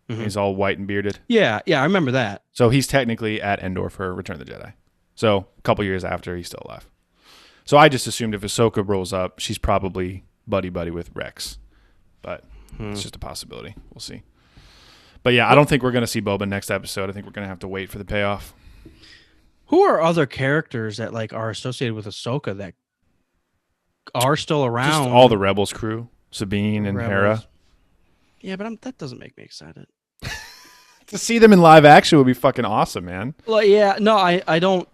Mhm. He's all white and bearded. Yeah, I remember that. So he's technically at Endor for Return of the Jedi. So a couple years after, he's still alive. So I just assumed if Ahsoka rolls up, she's probably buddy-buddy with Rex. But it's just a possibility. We'll see. But yeah, I don't think we're going to see Boba next episode. I think we're going to have to wait for the payoff. Who are other characters that are associated with Ahsoka that are still around. Just all the Rebels crew, Sabine and Rebels. Hera. Yeah, but that doesn't make me excited. To see them in live action would be fucking awesome, man. Well, yeah, no, I don't.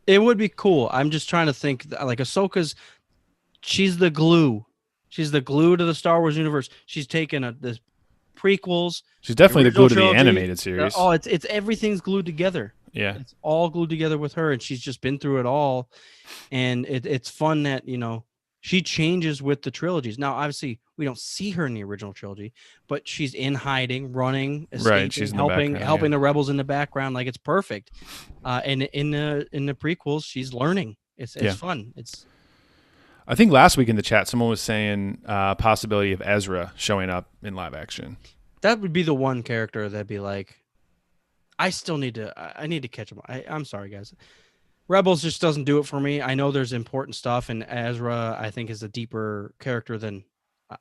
It would be cool. I'm just trying to think. Like Ahsoka's, she's the glue. She's the glue to the Star Wars universe. She's taken the prequels. She's definitely the glue to the trilogy, animated series. It's everything's glued together. Yeah. It's all glued together with her, and she's just been through it all. And it's fun that, she changes with the trilogies. Now, obviously, we don't see her in the original trilogy, but she's in hiding, running, escaping, She's in helping the the rebels in the background. Like, it's perfect. And in the prequels, she's learning. It's fun. I think last week in the chat, someone was saying possibility of Ezra showing up in live action. That would be the one character that'd be like, I need to catch him. I'm sorry, guys. Rebels just doesn't do it for me. I know there's important stuff, and Ezra, I think, is a deeper character than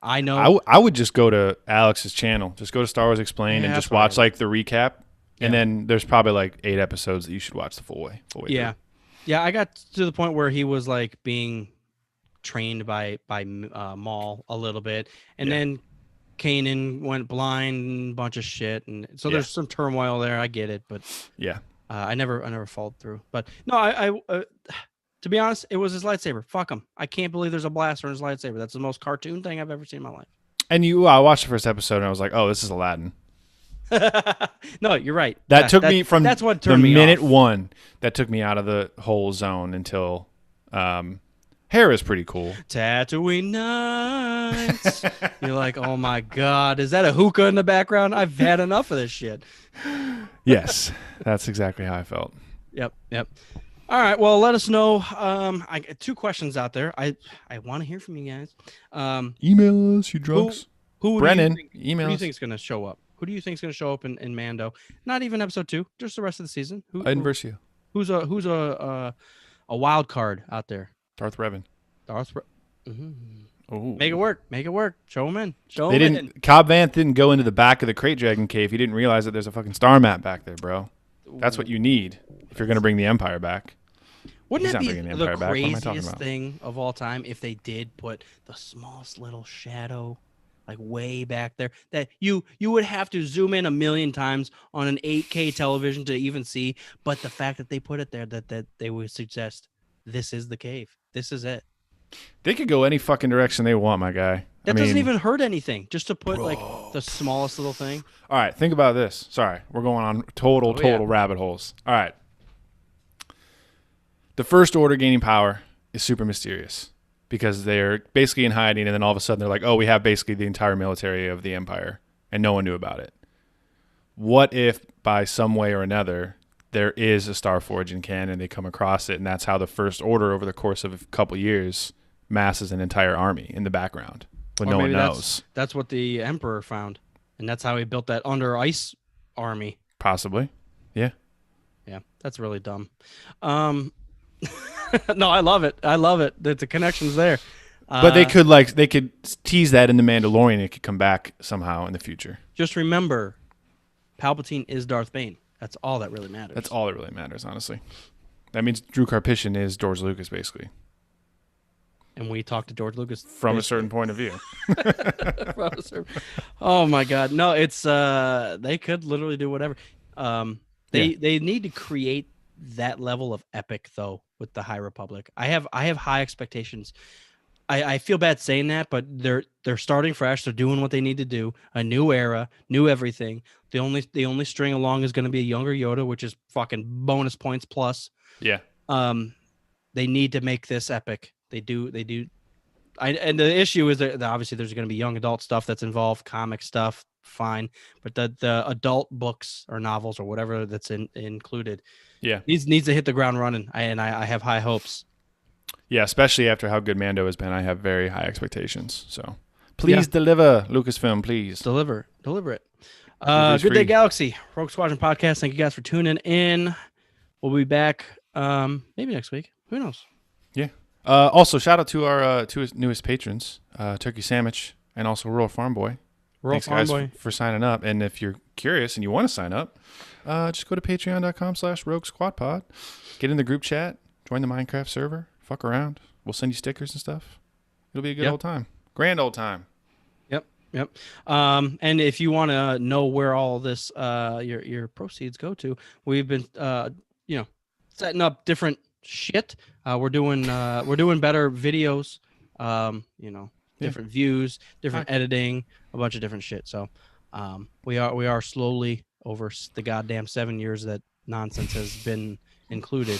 I know. I would just go to Alex's channel. Just go to Star Wars Explained and just watch like the recap. Yeah. And then there's probably like 8 episodes that you should watch the full way Yeah. through. Yeah, I got to the point where he was like being trained by Maul a little bit, and then Kanan went blind and a bunch of shit, and so there's some turmoil there. I get it, but yeah. I never followed through. But no, I to be honest, it was his lightsaber. Fuck him. I can't believe there's a blaster in his lightsaber. That's the most cartoon thing I've ever seen in my life. And I watched the first episode and I was like, oh, this is Aladdin. No, you're right. That took me from that's what the turned me minute off. one. That took me out of the whole zone until Hera's pretty cool. Tatooine nights. You're like, oh my god, is that a hookah in the background? I've had enough of this shit. Yes, that's exactly how I felt. Yep. All right, well, let us know. I got 2 questions out there. I want to hear from you guys. Email us, you drunks. Who Brennan, do email you us. think is going to show up? Who do you think is going to show up in Mando? Not even episode 2, just the rest of the season. Inversio. Who's a wild card out there? Darth Revan. Oh, Make it work. Show him in. Cobb Vanth didn't go into the back of the Crate Dragon cave. He didn't realize that there's a fucking star map back there, bro. That's what you need if you're going to bring the Empire back. Wouldn't He's it not be bringing the the Empire back. What am I talking craziest about? thing of all time if they did put the smallest little shadow, like way back there, that you would have to zoom in a million times on an 8K television to even see? But the fact that they put it there, that they would suggest this is the cave. This is it. They could go any fucking direction they want, my guy. That doesn't even hurt anything. Just to put like the smallest little thing. All right, think about this. Sorry, we're going on total rabbit holes. All right. The First Order gaining power is super mysterious because they're basically in hiding, and then all of a sudden they're like, oh, we have basically the entire military of the Empire, and no one knew about it. What if by some way or another there is a Star Forge in canon, they come across it, and that's how the First Order over the course of a couple years masses an entire army in the background when no one knows. That's what the Emperor found, and that's how he built that under ice army. Possibly. Yeah. Yeah, that's really dumb. No, I love it. That the connection's there. But they could tease that in the Mandalorian. It could come back somehow in the future. Just remember, Palpatine is Darth Bane. That's all that really matters. That's all that really matters, honestly. That means Drew Karpyshyn is George Lucas, basically. And we talked to George Lucas From a certain point of view. Oh my God. No, it's they could literally do whatever. They need to create that level of epic though with the High Republic. I have high expectations. I feel bad saying that, but they're starting fresh. They're doing what they need to do. A new era, new everything. The only string along is going to be a younger Yoda, which is fucking bonus points plus. Yeah. They need to make this epic. They do. And the issue is that obviously there's going to be young adult stuff that's involved, comic stuff, fine. But the adult books or novels or whatever that's included, needs to hit the ground running. I have high hopes. Yeah, especially after how good Mando has been, I have very high expectations. So please deliver, Lucasfilm, please. Deliver it. Good Day Galaxy, Rogue Squadron podcast. Thank you guys for tuning in. We'll be back maybe next week. Who knows? Yeah. Also, shout out to our two newest patrons, Turkey Sandwich and also Rural Farm Boy. Thanks, guys, for signing up. And if you're curious and you want to sign up, just go to patreon.com/Rogue Squad Pod. Get in the group chat. Join the Minecraft server. Fuck around. We'll send you stickers and stuff. It'll be a good old time. Grand old time. Yep. And if you want to know where all this your proceeds go to, we've been setting up different shit. We're doing better videos. Different views, different editing, a bunch of different shit. So we are slowly over the goddamn 7 years that nonsense has been included.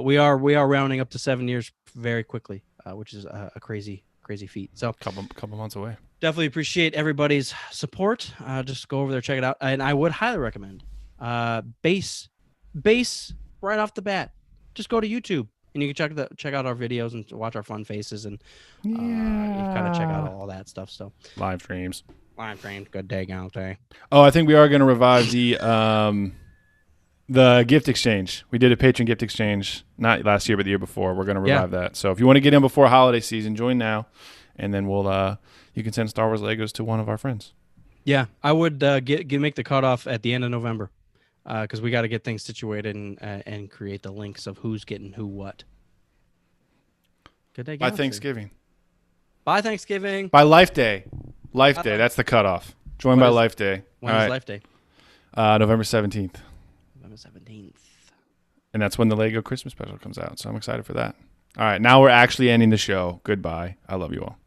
We are rounding up to 7 years very quickly, which is a crazy feat. So couple months away. Definitely appreciate everybody's support. Just go over there, check it out, and I would highly recommend bass right off the bat. Just go to YouTube and you can check out our videos and watch our fun faces, and you kind of check out all that stuff. So live streams, good day out there. Oh, I think we are going to revive the gift exchange. We did a patron gift exchange not last year but the year before. We're going to revive that. So if you want to get in before holiday season, join now, and then we'll you can send Star Wars Legos to one of our friends. Yeah, I would make the cutoff at the end of November, because we got to get things situated and create the links of who's getting who what. Good day. By Thanksgiving. By Thanksgiving. By Life Day. Life Day. That's the cutoff. Join by Life Day. When is Life Day? November 17th. November 17th. And that's when the Lego Christmas special comes out. So I'm excited for that. All right. Now we're actually ending the show. Goodbye. I love you all.